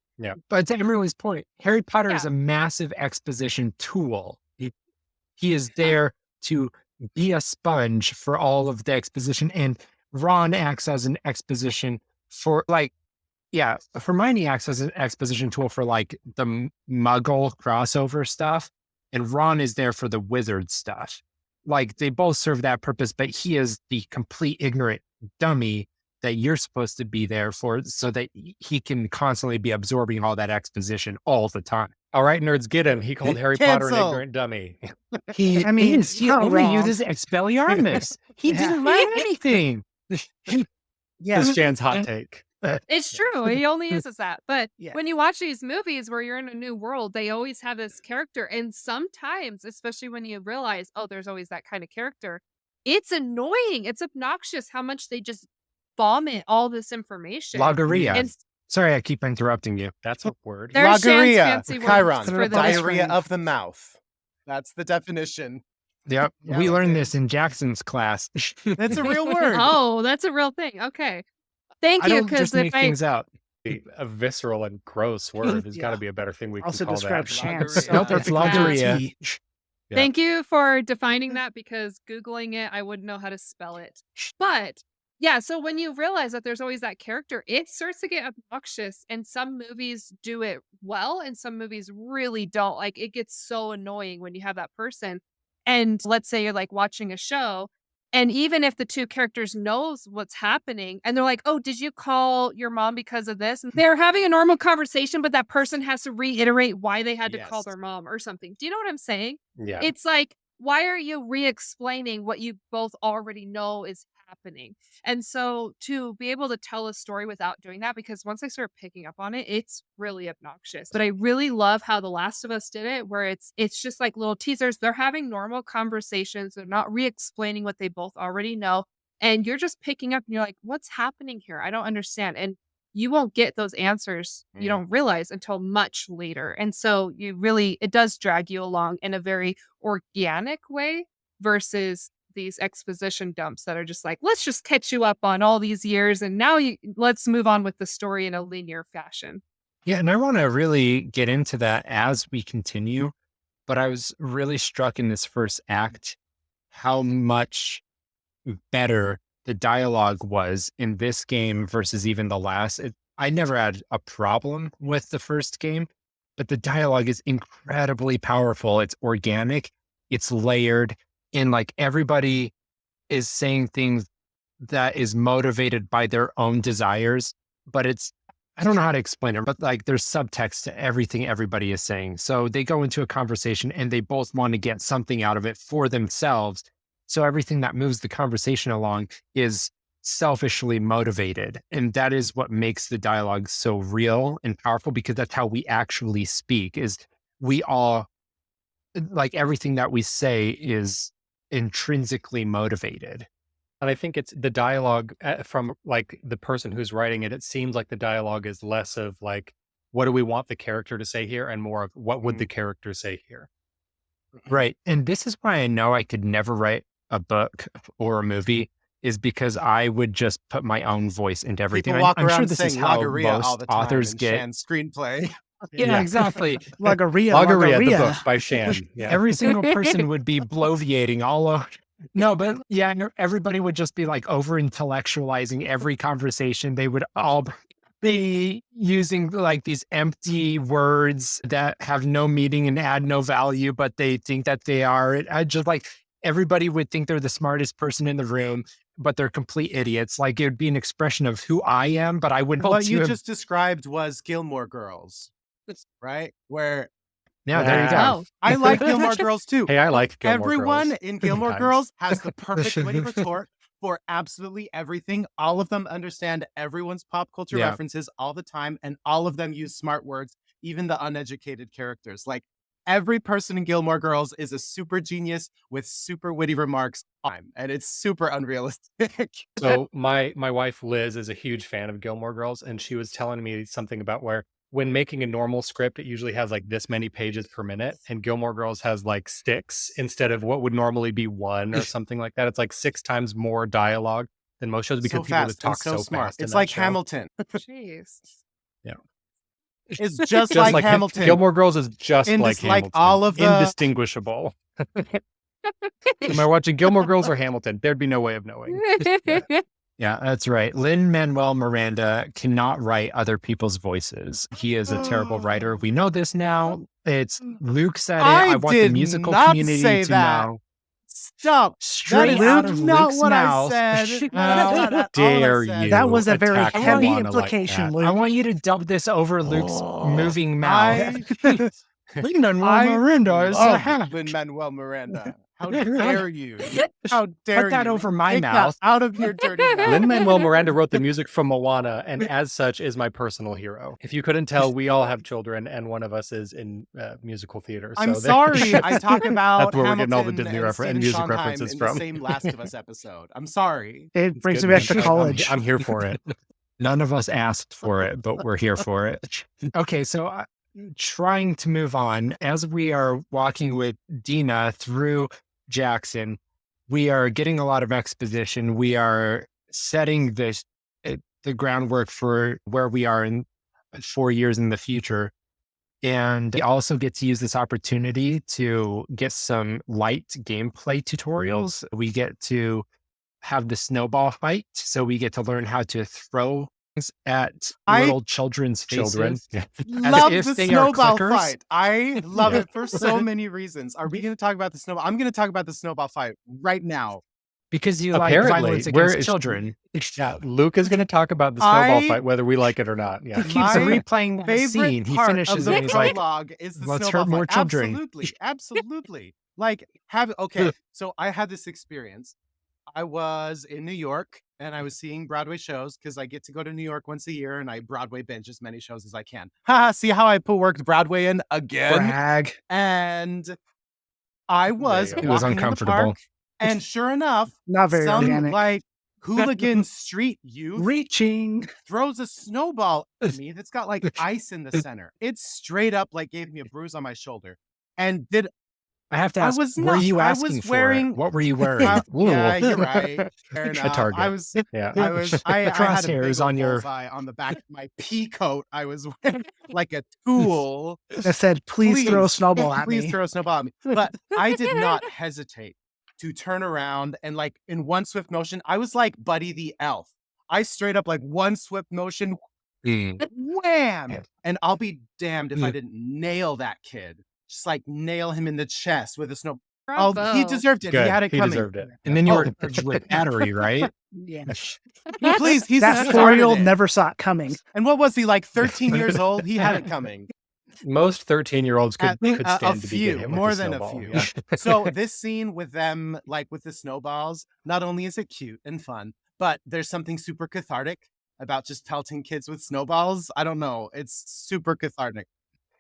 But to Emerlie's point, Harry Potter is a massive exposition tool. He is there to be a sponge for all of the exposition, and Ron acts as an exposition for Hermione acts as an exposition tool for like the Muggle crossover stuff, and Ron is there for the wizard stuff. Like they both serve that purpose, but he is the complete ignorant dummy that you're supposed to be there for, so that he can constantly be absorbing all that exposition all the time. All right, nerds, get him. He called Harry Potter an ignorant dummy. He only uses Expelliarmus. He didn't learn anything. That's Shan's hot take. It's true. He only uses that. But Yeah. when you watch these movies where you're in a new world, they always have this character. And sometimes, especially when you realize, oh, there's always that kind of character, it's annoying. It's obnoxious how much they just vomit all this information. Logorrhea. And Sorry, I keep interrupting you. That's a word. There's Shan's Logorrhea, fancy words Chiron, for the diarrhea of the mouth. That's the definition. Yep. Yeah, we learned okay. this in Jackson's class. That's a real word. Oh, that's a real thing. Okay. Thank I you. don't just Because make if I things out. A visceral and gross word. There's got to be a better thing we can Also call describe that. Shan. Logorrhea. so Nope, it's perfectly. Logorrhea. Yeah. Thank you for defining that, because Googling it, I wouldn't know how to spell it. But yeah, so when you realize that there's always that character, it starts to get obnoxious. And some movies do it well, and some movies really don't. Like, it gets so annoying when you have that person. And let's say you're like watching a show, and even if the two characters knows what's happening, and they're like, oh, did you call your mom because of this? And they're having a normal conversation, but that person has to reiterate why they had to call Yes. their mom or something. Do you know what I'm saying? Yeah. It's like, why are you re-explaining what you both already know is happening? And so to be able to tell a story without doing that, because once I start picking up on it, it's really obnoxious. But I really love how The Last of Us did it, where it's just like little teasers. They're having normal conversations. They're not re-explaining what they both already know. And you're just picking up and you're like, what's happening here? I don't understand. And you won't get those answers, you don't realize, until much later. And so it does drag you along in a very organic way versus these exposition dumps that are just like, let's just catch you up on all these years, and now let's move on with the story in a linear fashion. Yeah, and I want to really get into that as we continue. But I was really struck in this first act how much better the dialogue was in this game versus even the last. I never had a problem with the first game, but the dialogue is incredibly powerful. It's organic, it's layered, and like everybody is saying things that is motivated by their own desires, but I don't know how to explain it, but like there's subtext to everything everybody is saying. So they go into a conversation and they both want to get something out of it for themselves. So everything that moves the conversation along is selfishly motivated. And that is what makes the dialogue so real and powerful, because that's how we actually speak. Is we all, like, everything that we say is intrinsically motivated. And I think it's the dialogue from like the person who's writing it. It seems like the dialogue is less of like, what do we want the character to say here? And more of what would the character say here? Right. And this is why I know I could never write a book or a movie, is because I would just put my own voice into everything. People walk I'm around sure this is saying how Logorrhea all most the time authors in get. Shan's screenplay. Yeah, exactly. Logorrhea, the book by Shan. Yeah. Every single person would be bloviating all over. No, but yeah, everybody would just be like over intellectualizing every conversation. They would all be using like these empty words that have no meaning and add no value, but they think that they are. I just like everybody would think they're the smartest person in the room, but they're complete idiots. Like it would be an expression of who I am, but I wouldn't. What you just described was Gilmore Girls, right? Where yeah, there you go. I like Gilmore Girls too. Hey, I like Gilmore Everyone Girls. in Gilmore Girls has the perfect witty retort for absolutely everything. All of them understand everyone's pop culture references all the time, and all of them use smart words, even the uneducated characters. Like every person in Gilmore Girls is a super genius with super witty remarks all the time, and it's super unrealistic. So my wife Liz is a huge fan of Gilmore Girls, and she was telling me something about where when making a normal script, it usually has like this many pages per minute, and Gilmore Girls has like 6 instead of what would normally be 1 or something like that. It's like 6 times more dialogue than most shows because people just talk so smart. fast. It's like Hamilton. Jeez. Yeah. It's just like Hamilton. Gilmore Girls is just like Hamilton. Like all of the indistinguishable. Am I watching Gilmore Girls or Hamilton? There'd be no way of knowing. Yeah, that's right. Lin-Manuel Miranda cannot write other people's voices. He is a terrible writer. We know this now. It's Luke said it. I want the musical community to know. Stop. Straight out of Luke's mouth. I said. How dare you? That was a very attack heavy Moana implication, like Luke. I want you to dub this over Luke's moving mouth. Lin-Manuel Miranda is a hack. Lin-Manuel Miranda. How dare you? How dare Put that you? over my Take mouth. that out of your dirty mouth. Lin-Manuel Miranda wrote the music from Moana, and as such is my personal hero. If you couldn't tell, we all have children, and one of us is in musical theater. So I'm sorry, I talk about that's where we're getting all the Hamilton Disney and and music Sondheim references in from. the same Last of Us episode. I'm sorry. It brings good, me back to man. college. I'm here for it. None of us asked for it, but we're here for it. Okay, so trying to move on, as we are walking with Dina through Jackson, we are getting a lot of exposition. We are setting the groundwork for where we are in 4 years in the future. And we also get to use this opportunity to get some light gameplay tutorials. We get to have the snowball fight. So we get to learn how to throw things at little children's faces. Yeah. Love the snowball fight. I love it for so many reasons. Are we going to talk about the snowball? I'm going to talk about the snowball fight right now. Because you like violence against children. Yeah, Luke is going to talk about the snowball fight, whether we like it or not. Yeah, he keeps replaying the scene. He finishes it. He's like, is the "Let's snowball hurt more fight." children. Absolutely. Like, so I had this experience. I was in New York and I was seeing Broadway shows because I get to go to New York once a year and I Broadway binge as many shows as I can. See how I worked Broadway in again? Brag. And I was It was uncomfortable. And sure enough, Not very some organic. like hooligan street youth Reaching. throws a snowball at me that's got like ice in the center. It straight up like gave me a bruise on my shoulder. And I have to ask, were you asking for it? What were you wearing? Yeah, you're right. Fair enough. A target. I had a big on your bullseye on the back of my pea coat. I was wearing like a tool. That said, please throw a snowball at me. Please throw a snowball at me. But I did not hesitate to turn around and like in one swift motion, I was like Buddy the Elf. I straight up like one swift motion, wham! And I'll be damned if I didn't nail that kid. Just like nail him in the chest with a snow. Bravo. Oh, he deserved it. Good. He had it coming. Deserved it. And then you were with battery, right? Yeah. Please, he's That 4-year-old never saw it coming. And what was he, like 13 years old? He had it coming. Most 13-year-olds could stand to be hit with more a than snowball. a few. Yeah. So this scene with them, like with the snowballs, not only is it cute and fun, but there's something super cathartic about just pelting kids with snowballs. I don't know. It's super cathartic.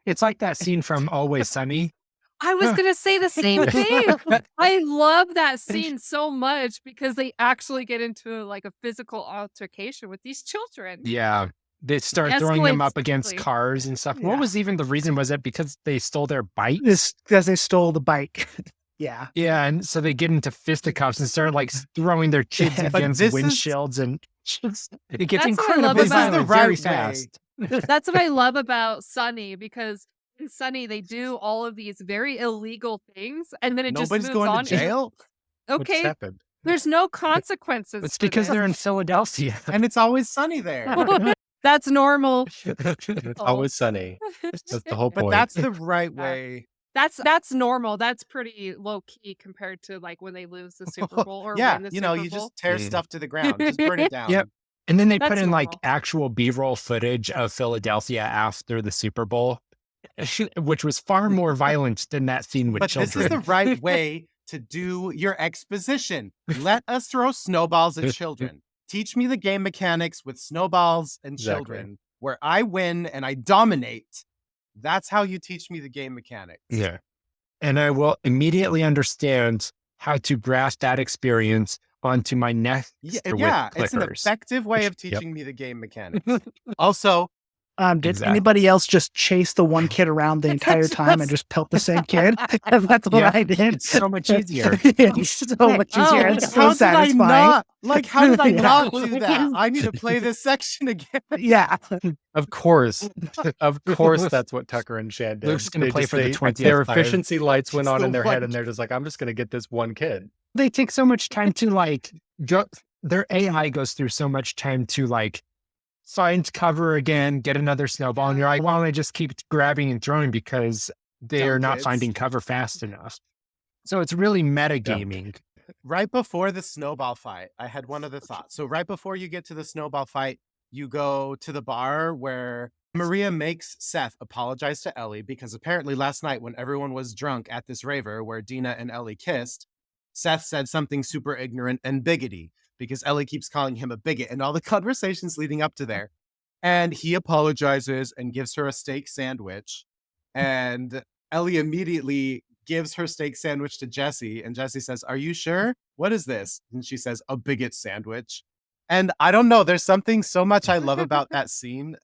It's like that scene from Always Sunny. I was going to say the same thing. I love that scene so much because they actually get into like a physical altercation with these children. Yeah. They start throwing them up against cars and stuff. Yeah. What was even the reason? Was it because they stole their bike? Because they stole the bike. Yeah. Yeah. And so they get into fisticuffs and start like throwing their kids against windshields and it gets incredibly violent very fast. That's what I love about Sunny, because in Sunny they do all of these very illegal things and then Nobody's just moves going on. to jail. Okay. There's no consequences. It's because they're in Philadelphia. And it's always sunny there. That's normal. It's always sunny. That's the whole point. But that's the right way. That's normal. That's pretty low key compared to like when they lose the Super Bowl or win the Super Bowl. You just tear stuff to the ground, just burn it down. Yep. And then they That's put in like normal. actual B-roll footage of Philadelphia after the Super Bowl, which was far more violent than that scene with But children. this is the right way to do your exposition. Let us throw snowballs at children. Teach me the game mechanics with snowballs and children, where I win and I dominate. That's how you teach me the game mechanics. Yeah. And I will immediately understand how to grasp that experience onto my next Yeah, with it's an clickers. effective way of teaching me the game mechanics. Also, Did anybody else just chase the one kid around the entire time and just pelt the same kid? That's what I did. It's so much easier. It's so much easier. It's so satisfying. How did I not do that? I need to play this section again. Yeah. Of course. That's what Tucker and Shan did. They're just going to play for the 20th Their time. efficiency lights went on So in their what? head, and they're just like, I'm just going to get this one kid. They take so much time to like, their AI goes through so much time to like find cover again, get another snowball. And you're like, why don't I just keep grabbing and throwing because they're not kids. finding cover fast enough. So it's really metagaming. Right before the snowball fight, I had one other thought. So right before you get to the snowball fight, you go to the bar where Maria makes Seth apologize to Ellie because apparently last night when everyone was drunk at this raver where Dina and Ellie kissed, Seth said something super ignorant and bigoty because Ellie keeps calling him a bigot and all the conversations leading up to there. And he apologizes and gives her a steak sandwich. And Ellie immediately gives her steak sandwich to Jessie. And Jessie says, "Are you sure? What is this?" And she says, "A bigot sandwich." And I don't know, there's something so much I love about that scene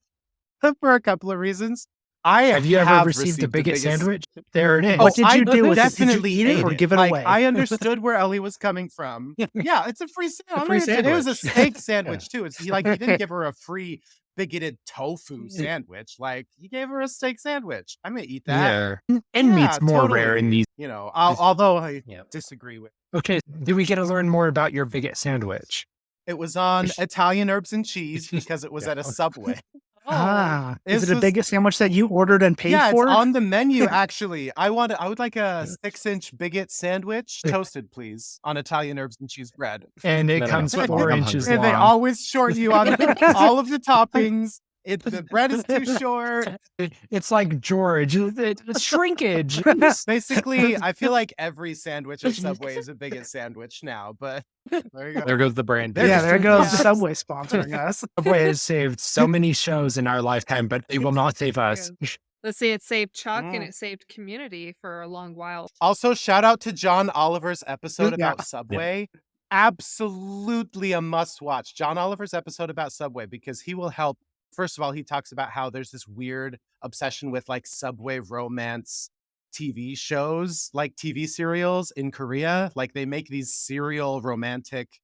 for a couple of reasons. Have you ever received a bigot sandwich? There it is. What did you do with it? definitely Did you eat it or give it like, away? I understood where Ellie was coming from. Yeah, it's a free sandwich. It was a steak sandwich too. It's like he didn't give her a free bigoted tofu sandwich. Like he gave her a steak sandwich. I'm gonna eat that. Yeah. And Yeah, meat's more totally. rare in these. You know, although I disagree with. Okay. Do we get to learn more about your bigot sandwich? It was on Italian herbs and cheese because it was at a Subway. Is it a bigot sandwich that you ordered and paid for? It's on the menu actually. I would like a 6-inch bigot sandwich, toasted please, on Italian herbs and cheese bread. And it comes 4 inches long. And they always short you on all of the toppings. The bread is too short. It's like George. It's shrinkage. Basically, I feel like every sandwich at Subway is a bigot sandwich now, but there you go. There goes the brand. There goes Subway sponsoring us. Subway has saved so many shows in our lifetime, but they will not save us. Let's see, it saved Chuck and it saved Community for a long while. Also, shout out to John Oliver's episode about Subway. Absolutely a must watch. John Oliver's episode about Subway because he will help. First of all, he talks about how there's this weird obsession with like Subway romance TV shows, like TV serials in Korea. Like they make these serial romantic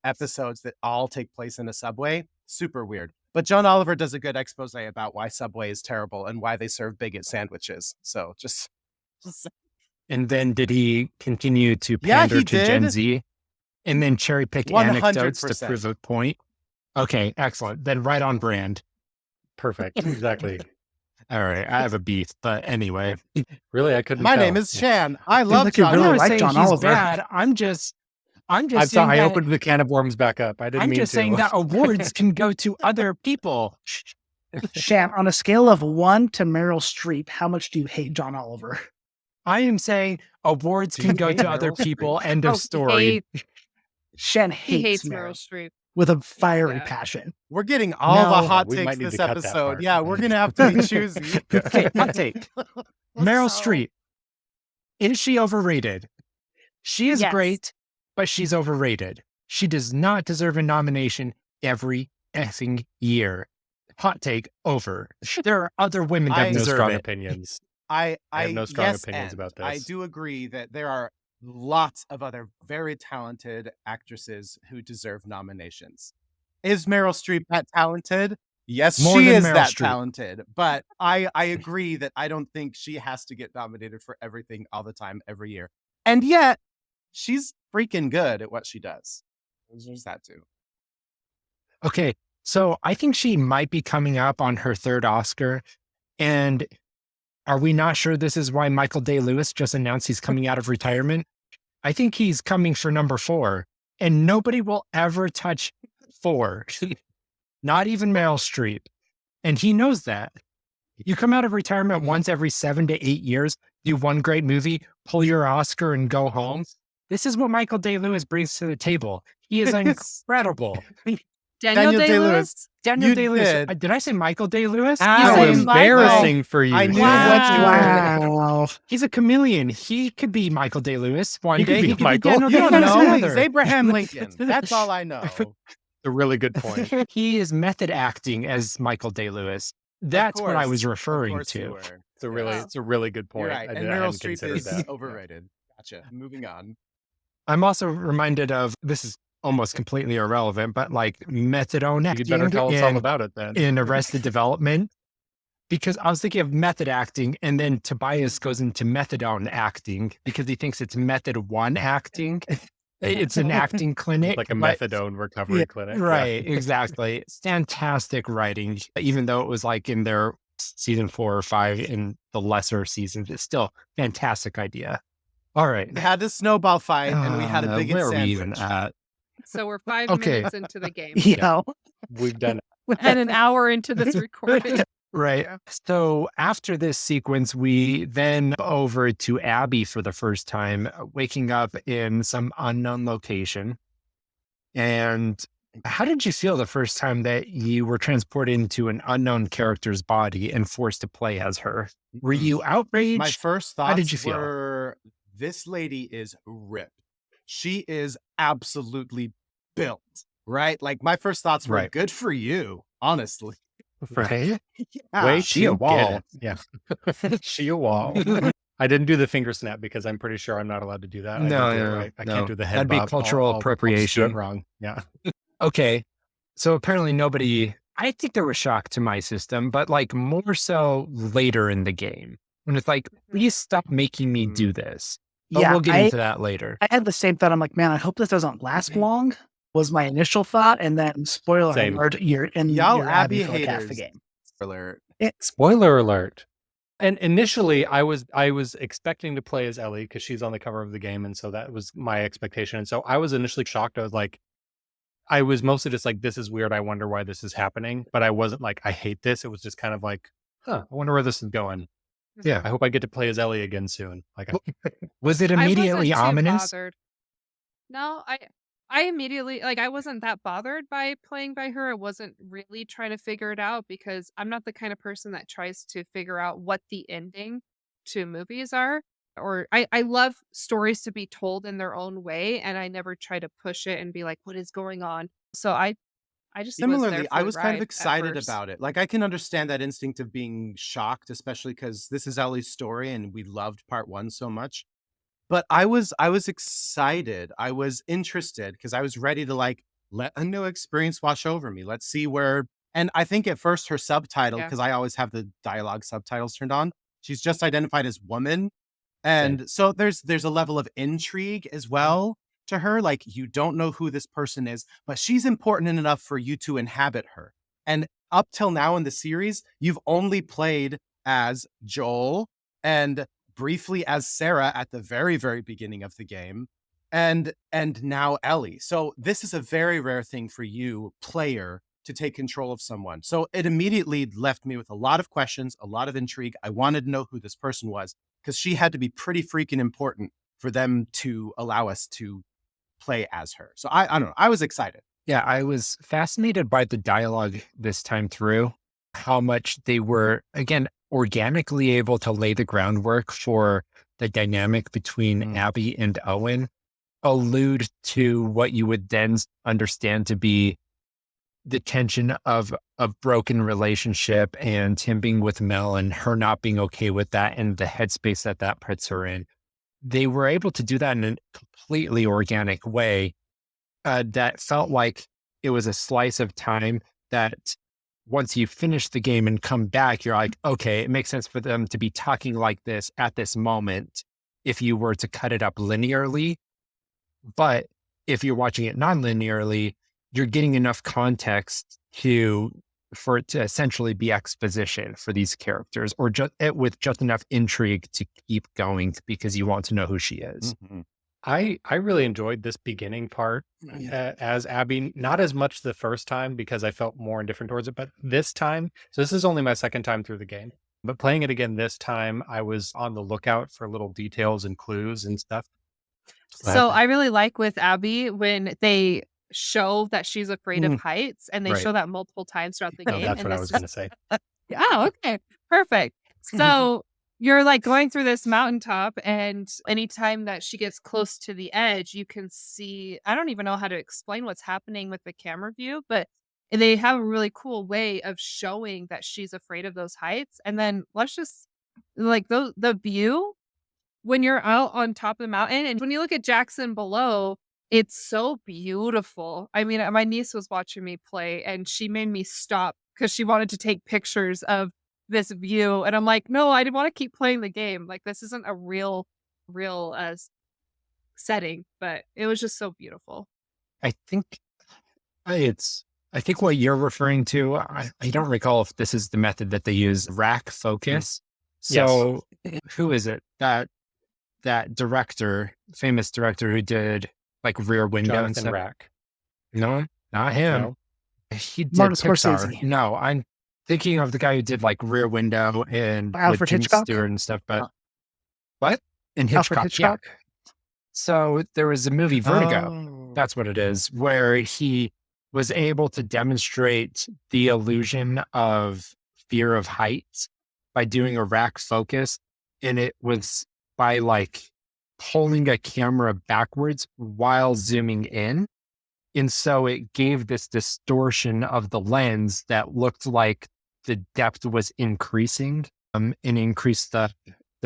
episodes that all take place in a Subway. Super weird. But John Oliver does a good expose about why Subway is terrible and why they serve bigot sandwiches. So just And then did he continue to pander to Gen Z and then cherry pick anecdotes to prove a point? Okay, excellent. Then right on brand. Perfect. Exactly. All right. I have a beef, but anyway. Really, I couldn't. My name is Shan. I love John. Really I'm not like saying John he's Oliver. bad. I'm just I'm saying sorry. I that, opened the can of worms back up. I didn't I'm mean just to. saying that awards can go to other people. Shan, on a scale of 1 to Meryl Streep, how much do you hate John Oliver? I am saying awards Do can you go hate to other Meryl people. Streep? End of story. Shan He hates hates Meryl Streep. with a fiery Yeah. passion. We're getting all the hot we takes might need this to cut that episode. part. Yeah, we're gonna have to be choosy. Okay, hot take. Meryl Streep. Is she overrated? She is Yes. great, but she's overrated. She does not deserve a nomination every effing year. Hot take over. There are other women I that have No deserve strong it. opinions. I have no strong yes, opinions and about I this. do agree that there are lots of other very talented actresses who deserve nominations. Is Meryl Streep that talented? Yes, More she than is Meryl that Streep. talented. But I agree that I don't think she has to get nominated for everything all the time, every year. And yet, she's freaking good at what she does. There's that too. Okay, so I think she might be coming up on her third Oscar. And are we not sure this is why Michael Day-Lewis just announced he's coming out of retirement? I think he's coming for number 4. And nobody will ever touch 4. Not even Meryl Streep. And he knows that. You come out of retirement once every 7 to 8 years, do one great movie, pull your Oscar, and go home. This is what Michael Day-Lewis brings to the table. He is incredible. Daniel Day-Lewis? Daniel You Day-Lewis. did. Did I say Michael Day-Lewis? How said embarrassing for you. I knew Shan. what you were. Wow. He's a chameleon. He could be Michael Day-Lewis one He could day. be He could Michael. be Daniel You don't Day-Lewis know. another. He's Abraham Lincoln. That's all I know. A really good point. He is method acting as Michael Day-Lewis. That's what I was referring Of course you to. were. It's a really good point. You're right. And I Meryl hadn't Streep considered is that. overrated. Gotcha. Moving on. I'm also reminded of, this is almost completely irrelevant, but like methadone You acting better tell us all about it then. in Arrested Development. Because I was thinking of method acting, and then Tobias goes into methadone acting because he thinks it's method 1 acting. It's an acting clinic. Like a but- methadone recovery clinic. Yeah. Right, exactly. It's fantastic writing, even though it was like in their season 4 or 5 in the lesser seasons. It's still fantastic idea. All right. We had a snowball fight and we had a big where are we sandwich. even at? So we're 5 Okay. minutes into the game You know, We've done it. and an hour into this recording. Right. So after this sequence, we then go over to Abby for the first time, waking up in some unknown location. And how did you feel the first time that you were transported into an unknown character's body and forced to play as her? Were you outraged? My first How thoughts did you feel? were, this lady is ripped. She is absolutely built, right? Like my first thoughts were, Right. good for you, honestly. Right. Way she a to wall. get it. Yeah. She a wall. I didn't do the finger snap because I'm pretty sure I'm not allowed to do that. No, I, didn't do it no, right. I no. can't do the head That'd be bob. cultural I'll just do appropriation. it wrong. Yeah. Okay. So apparently nobody, I think there was shock to my system, but like more so later in the game. When it's like, please stop making me do this. But yeah, we'll get I, into that later. I had the same thought. I'm like, man, I hope this doesn't last long. Was my initial thought, and then spoiler Same. alert, you're in Y'all you're Abby for like half the haters. game. Alert. Spoiler alert. And initially I was expecting to play as Ellie because she's on the cover of the game. And so that was my expectation. And so I was initially shocked. I was mostly just like, this is weird. I wonder why this is happening. But I wasn't like, I hate this. It was just kind of like, I wonder where this is going. Yeah. I hope I get to play as Ellie again soon. Like, Was it I wasn't immediately too ominous? bothered. No, I immediately, like, I wasn't that bothered by playing by her. I wasn't really trying to figure it out because I'm not the kind of person that tries to figure out what the ending to movies are. Or I love stories to be told in their own way, and I never try to push it and be like, what is going on? So I just Similarly, I was kind of ride at excited first. about it. Like, I can understand that instinct of being shocked, especially because this is Ellie's story and we loved part 1 so much. But I was excited. I was interested because I was ready to like let a new experience wash over me. Let's see where. And I think at first her subtitle, Yeah. because I always have the dialogue subtitles turned on, she's just identified as woman. And so there's a level of intrigue as well to her. Like, you don't know who this person is, but she's important enough for you to inhabit her. And up till now in the series, you've only played as Joel and briefly as Sarah at the very, very beginning of the game, and now Ellie. So this is a very rare thing for you, player, to take control of someone. So it immediately left me with a lot of questions, a lot of intrigue. I wanted to know who this person was because she had to be pretty freaking important for them to allow us to play as her. So I don't know. I was excited. Yeah, I was fascinated by the dialogue this time through, how much they were, again, organically able to lay the groundwork for the dynamic between Abby and Owen, allude to what you would then understand to be the tension of a broken relationship and him being with Mel and her not being okay with that and the headspace that that puts her in. They were able to do that in a completely organic way that felt like it was a slice of time that once you finish the game and come back, you're like, okay, it makes sense for them to be talking like this at this moment if you were to cut it up linearly. But if you're watching it non-linearly, you're getting enough context for it to essentially be exposition for these characters, or just with just enough intrigue to keep going because you want to know who she is. Mm-hmm. I really enjoyed this beginning part as Abby, not as much the first time because I felt more indifferent towards it, but this time, so this is only my second time through the game, but playing it again this time, I was on the lookout for little details and clues and stuff. So I really like with Abby when they show that she's afraid of heights, and they Right. show that multiple times throughout the Oh, game. that's and what I was going to say. Oh, okay. Perfect. So you're like going through this mountaintop, and anytime that she gets close to the edge, you can see, I don't even know how to explain what's happening with the camera view, but they have a really cool way of showing that she's afraid of those heights. And then let's just like the view when you're out on top of the mountain and when you look at Jackson below, it's so beautiful. I mean, my niece was watching me play and she made me stop because she wanted to take pictures of this view. And I'm like, no, I didn't want to keep playing the game. Like, this isn't a real setting, but it was just so beautiful. I think I think what you're referring to, I don't recall if this is the method that they use, rack focus. So who is it? That director, famous director who did like Rear Window and Jonathan stuff. Rack. No, not him. No. He did Martin Pixar. Scorsese. No, I'm thinking of the guy who did like Rear Window and Alfred with Jimmy Hitchcock? Stewart and stuff. But what? And Alfred Hitchcock. Yeah. Hitchcock? So there was a movie, Vertigo. Oh. That's what it is, where he was able to demonstrate the illusion of fear of heights by doing a rack focus. And it was by like pulling a camera backwards while zooming in. And so it gave this distortion of the lens that looked like the depth was increasing and increased the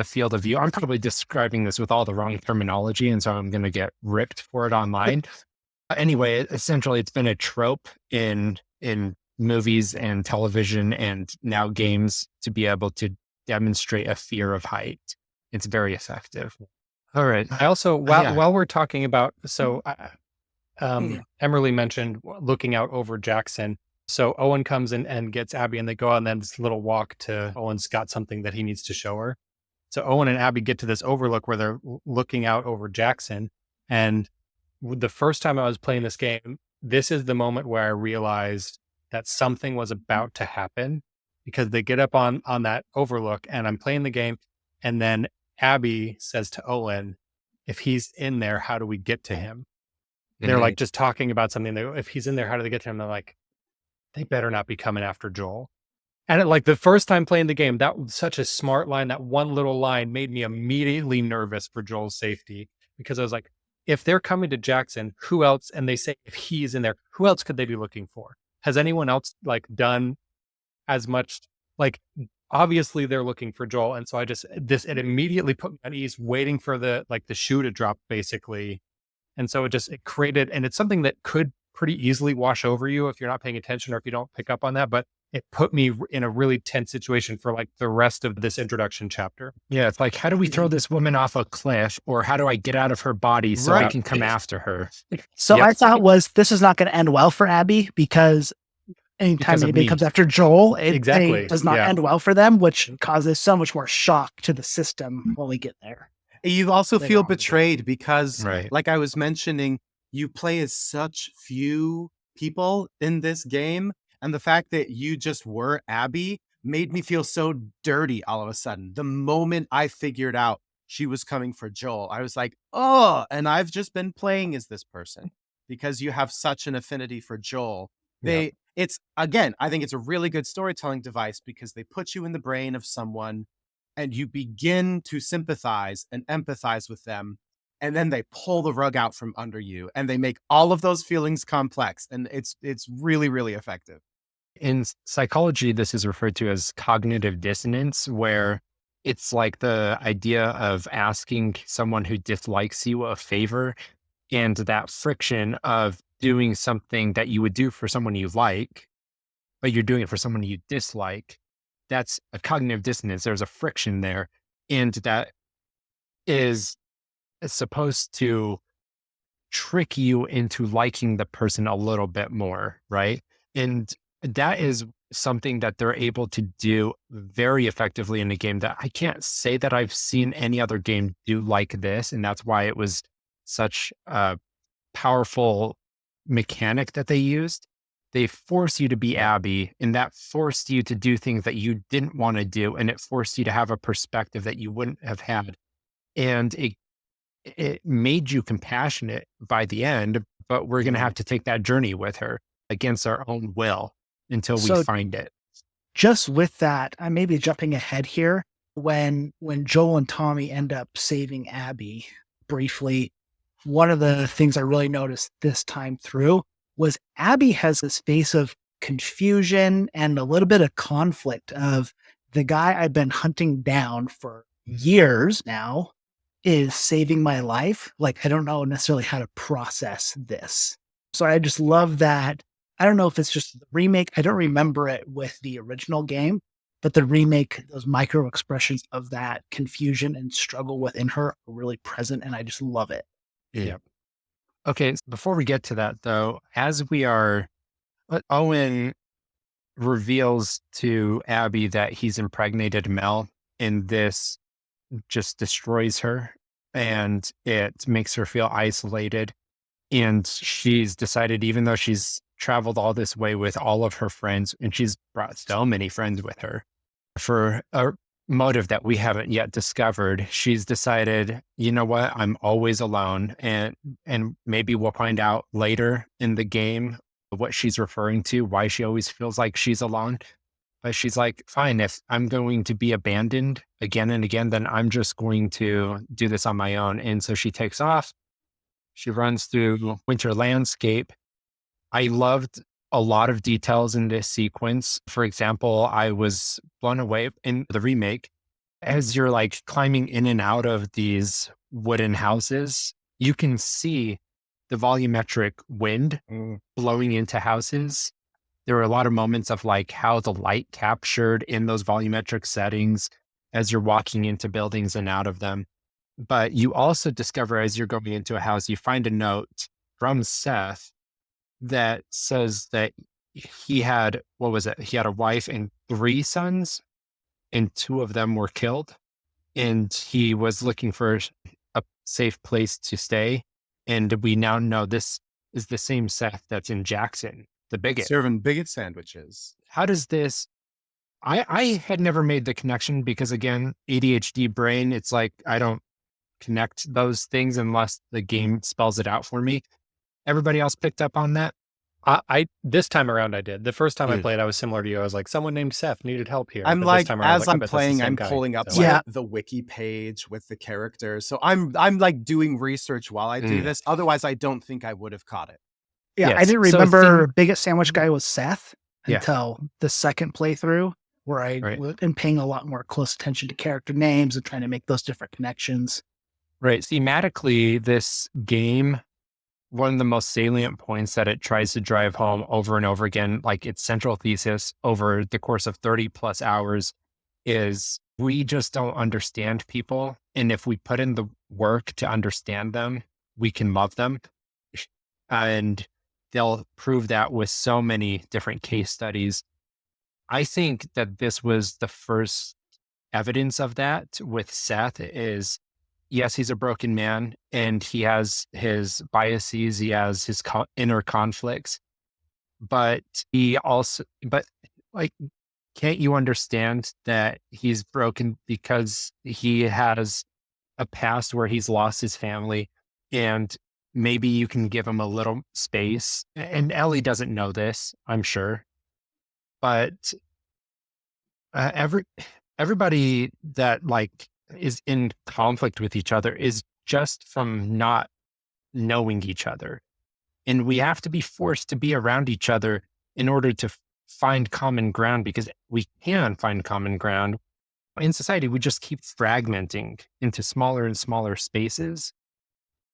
field of view. I'm probably describing this with all the wrong terminology, and so I'm going to get ripped for it online. Anyway, essentially, it's been a trope in movies and television and now games to be able to demonstrate a fear of height. It's very effective. All right. I also, while we're talking about, so Emerlie mentioned looking out over Jackson. So Owen comes in and gets Abby, and they go on then this little walk to Owen's got something that he needs to show her. So Owen and Abby get to this overlook where they're looking out over Jackson. And the first time I was playing this game, this is the moment where I realized that something was about to happen, because they get up on that overlook and I'm playing the game. And then Abby says to Owen, if he's in there, how do we get to him? They're like just talking about something. If he's in there, how do they get to him? They're like, they better not be coming after Joel. And like the first time playing the game, that was such a smart line. That one little line made me immediately nervous for Joel's safety, because I was like, if they're coming to Jackson, who else? And they say, if he's in there, who else could they be looking for? Has anyone else like done as much? Like, obviously they're looking for Joel. And so it immediately put me at ease, waiting for the shoe to drop basically. And so it created, and it's something that could pretty easily wash over you if you're not paying attention or if you don't pick up on that. But it put me in a really tense situation for like the rest of this introduction chapter. Yeah, it's like, how do we throw this woman off a cliff, or how do I get out of her body so I can come after her? So I thought this is not going to end well for Abby, because anytime anybody comes after Joel, it does not end well for them, which causes so much more shock to the system when we get there. You also feel betrayed because, like I was mentioning, you play as such few people in this game. And the fact that you just were Abby made me feel so dirty all of a sudden. The moment I figured out she was coming for Joel, I was like, oh, and I've just been playing as this person. because you have such an affinity for Joel. Yeah. It's again, I think it's a really good storytelling device because they put you in the brain of someone and you begin to sympathize and empathize with them. And then they pull the rug out from under you and they make all of those feelings complex. And it's really, really effective. In psychology, this is referred to as cognitive dissonance, where it's like the idea of asking someone who dislikes you a favor, and that friction of doing something that you would do for someone you like, but you're doing it for someone you dislike. That's a cognitive dissonance. There's a friction there. And that is supposed to trick you into liking the person a little bit more, right? And that is something that they're able to do very effectively in a game that I can't say that I've seen any other game do like this. And that's why it was such a powerful mechanic that they used. They force you to be Abby, and that forced you to do things that you didn't want to do. And it forced you to have a perspective that you wouldn't have had. And it made you compassionate by the end, but we're going to have to take that journey with her against our own will until we find it. Just with that, I may be jumping ahead here. When Joel and Tommy end up saving Abby briefly, one of the things I really noticed this time through was Abby has this face of confusion and a little bit of conflict of the guy I've been hunting down for years now is saving my life. Like, I don't know necessarily how to process this. So I just love that. I don't know if it's just the remake. I don't remember it with the original game, but the remake, those micro expressions of that confusion and struggle within her are really present. And I just love it. Yeah. Okay. Before we get to that though, Owen reveals to Abby that he's impregnated Mel, and this just destroys her and it makes her feel isolated. And she's decided, even though she's traveled all this way with all of her friends, and she's brought so many friends with her for a motive that we haven't yet discovered, she's decided, you know what, I'm always alone. And maybe we'll find out later in the game what she's referring to, why she always feels like she's alone. But she's like, fine, if I'm going to be abandoned again and again, then I'm just going to do this on my own. And so she takes off. She runs through winter landscape. I loved a lot of details in this sequence. For example, I was blown away in the remake as you're like climbing in and out of these wooden houses. You can see the volumetric wind blowing into houses. There were a lot of moments of like how the light captured in those volumetric settings as you're walking into buildings and out of them. But you also discover as you're going into a house, you find a note from Seth that says that he had, what was it? He had a wife and 3 sons, and 2 of them were killed. And he was looking for a safe place to stay. And we now know this is the same Seth that's in Jackson, the bigot. Serving bigot sandwiches. How does this, I had never made the connection because, again, ADHD brain, it's like I don't connect those things unless the game spells it out for me. Everybody else picked up on that? I this time around I did. The first time I played, I was similar to you. I was like, someone named Seth needed help here. I'm But like, this time around, I was as like, I I'm bet that's the playing, same I'm guy. pulling up So- like the wiki page with the characters. So I'm like doing research while I do this. Otherwise, I don't think I would have caught it. Yeah, Yes. I didn't So remember Bigot Sandwich Guy was Seth Yeah. until the second playthrough, where I Right. been paying a lot more close attention to character names and trying to make those different connections. Right. Thematically, this game, one of the most salient points that it tries to drive home over and over again, like its central thesis over the course of 30 plus hours, is we just don't understand people. And if we put in the work to understand them, we can love them. And they'll prove that with so many different case studies. I think that this was the first evidence of that with Seth is, yes, he's a broken man and he has his biases, he has his inner conflicts, but like, can't you understand that he's broken because he has a past where he's lost his family and maybe you can give them a little space. And Ellie doesn't know this, I'm sure, but everybody that like is in conflict with each other is just from not knowing each other. And we have to be forced to be around each other in order to find common ground, because we can find common ground. In society, we just keep fragmenting into smaller and smaller spaces.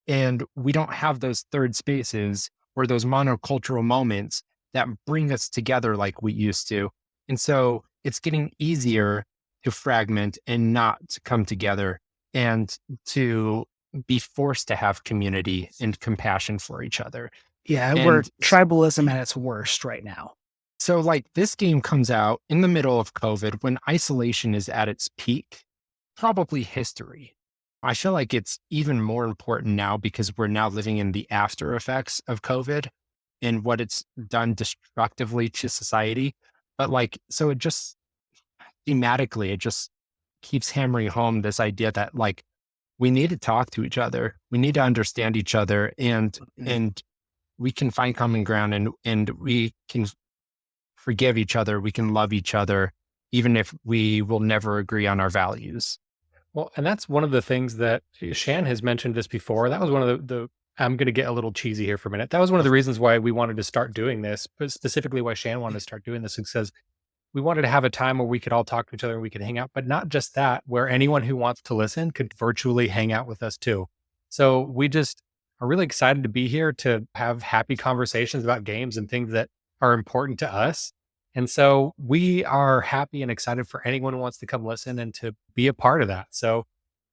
And we don't have those third spaces or those monocultural moments that bring us together like we used to. And so it's getting easier to fragment and not to come together and to be forced to have community and compassion for each other. Yeah, we're tribalism at its worst right now. So like this game comes out in the middle of COVID when isolation is at its peak, probably history. I feel like it's even more important now because we're now living in the after effects of COVID and what it's done destructively to society. But like, so it just thematically, it just keeps hammering home this idea that like, we need to talk to each other. We need to understand each other and we can find common ground and we can forgive each other. We can love each other, even if we will never agree on our values. Well, and that's one of the things that Shan has mentioned this before. That was one of the I'm going to get a little cheesy here for a minute. That was one of the reasons why we wanted to start doing this, but specifically why Shan wanted to start doing this, because we wanted to have a time where we could all talk to each other and we could hang out, but not just that, where anyone who wants to listen could virtually hang out with us too. So we just are really excited to be here to have happy conversations about games and things that are important to us. And so we are happy and excited for anyone who wants to come listen and to be a part of that. So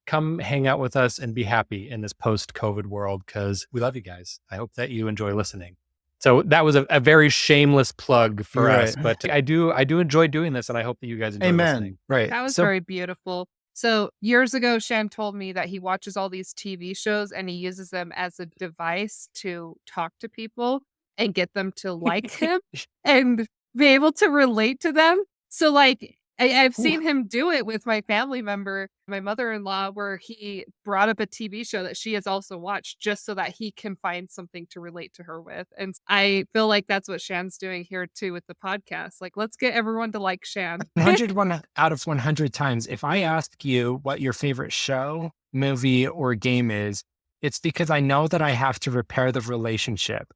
come hang out with us and be happy in this post-COVID world, because we love you guys. I hope that you enjoy listening. So that was a very shameless plug for us, but I do enjoy doing this, and I hope that you guys enjoy listening. Right. That was very beautiful. So years ago, Shan told me that he watches all these TV shows and he uses them as a device to talk to people and get them to like him and be able to relate to them. So like, I've seen him do it with my family member, my mother-in-law, where he brought up a TV show that she has also watched just so that he can find something to relate to her with. And I feel like that's what Shan's doing here too with the podcast. Like, let's get everyone to like Shan. 101 out of 100 times, if I ask you what your favorite show, movie, or game is, it's because I know that I have to repair the relationship.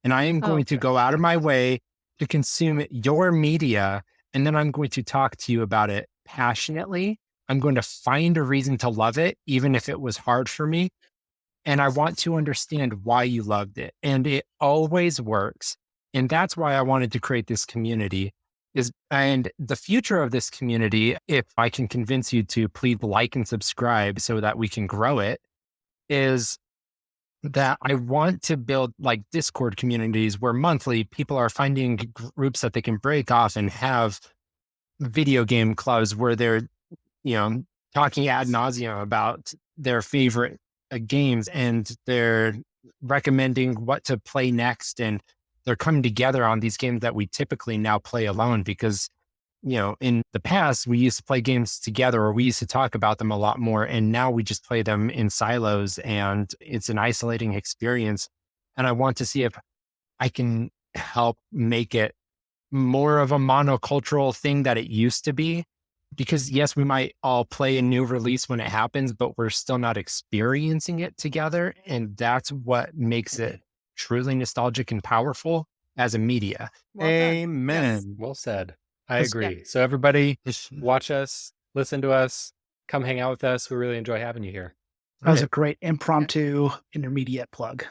And I am going to go out of my way to consume your media. And then I'm going to talk to you about it passionately. I'm going to find a reason to love it, even if it was hard for me. And I want to understand why you loved it. And it always works. And that's why I wanted to create this community. And the future of this community, if I can convince you to please like and subscribe so that we can grow it, is that I want to build like Discord communities where monthly people are finding groups that they can break off and have video game clubs where they're, talking ad nauseum about their favorite games and they're recommending what to play next. And they're coming together on these games that we typically now play alone because, in the past we used to play games together or we used to talk about them a lot more. And now we just play them in silos and it's an isolating experience. And I want to see if I can help make it more of a monocultural thing that it used to be. Because yes, we might all play a new release when it happens, but we're still not experiencing it together. And that's what makes it truly nostalgic and powerful as a media. Well Amen. Yes. Well said. I agree. So everybody watch us, listen to us, come hang out with us. We really enjoy having you here. That was a great impromptu intermediate plug.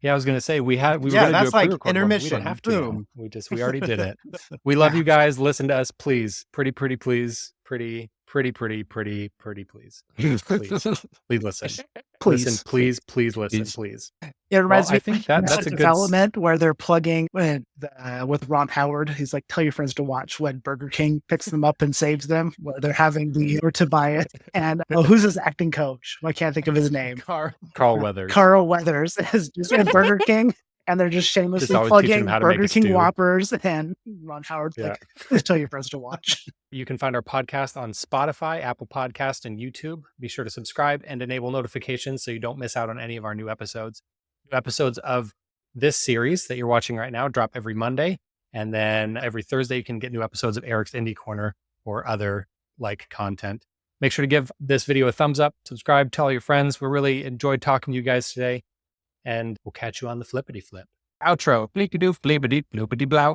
Yeah, I was going to say we were going to do that's a like pre-record one, but intermission. We don't have to. Boom. We already did it. We love you guys. Listen to us, please. Pretty, please. Pretty, please. Please listen. Please. Listen, please listen, please. It reminds me I think that's a good development where they're plugging with Ron Howard. He's like, tell your friends to watch when Burger King picks them up and saves them, where they're having the or to buy it. And who's his acting coach? I can't think of his name. Carl Weathers. Carl Weathers is just at Burger King. And they're just shamelessly plugging Burger King Whoppers, and Ron Howard's like, just tell your friends to watch. You can find our podcast on Spotify, Apple Podcast, and YouTube. Be sure to subscribe and enable notifications so you don't miss out on any of our new episodes. New episodes of this series that you're watching right now drop every Monday. And then every Thursday, you can get new episodes of Eric's Indie Corner or other like content. Make sure to give this video a thumbs up, subscribe, tell all your friends. We really enjoyed talking to you guys today. And we'll catch you on the flippity flip. Outro. Bleepity doof, bleepity bloopity blow.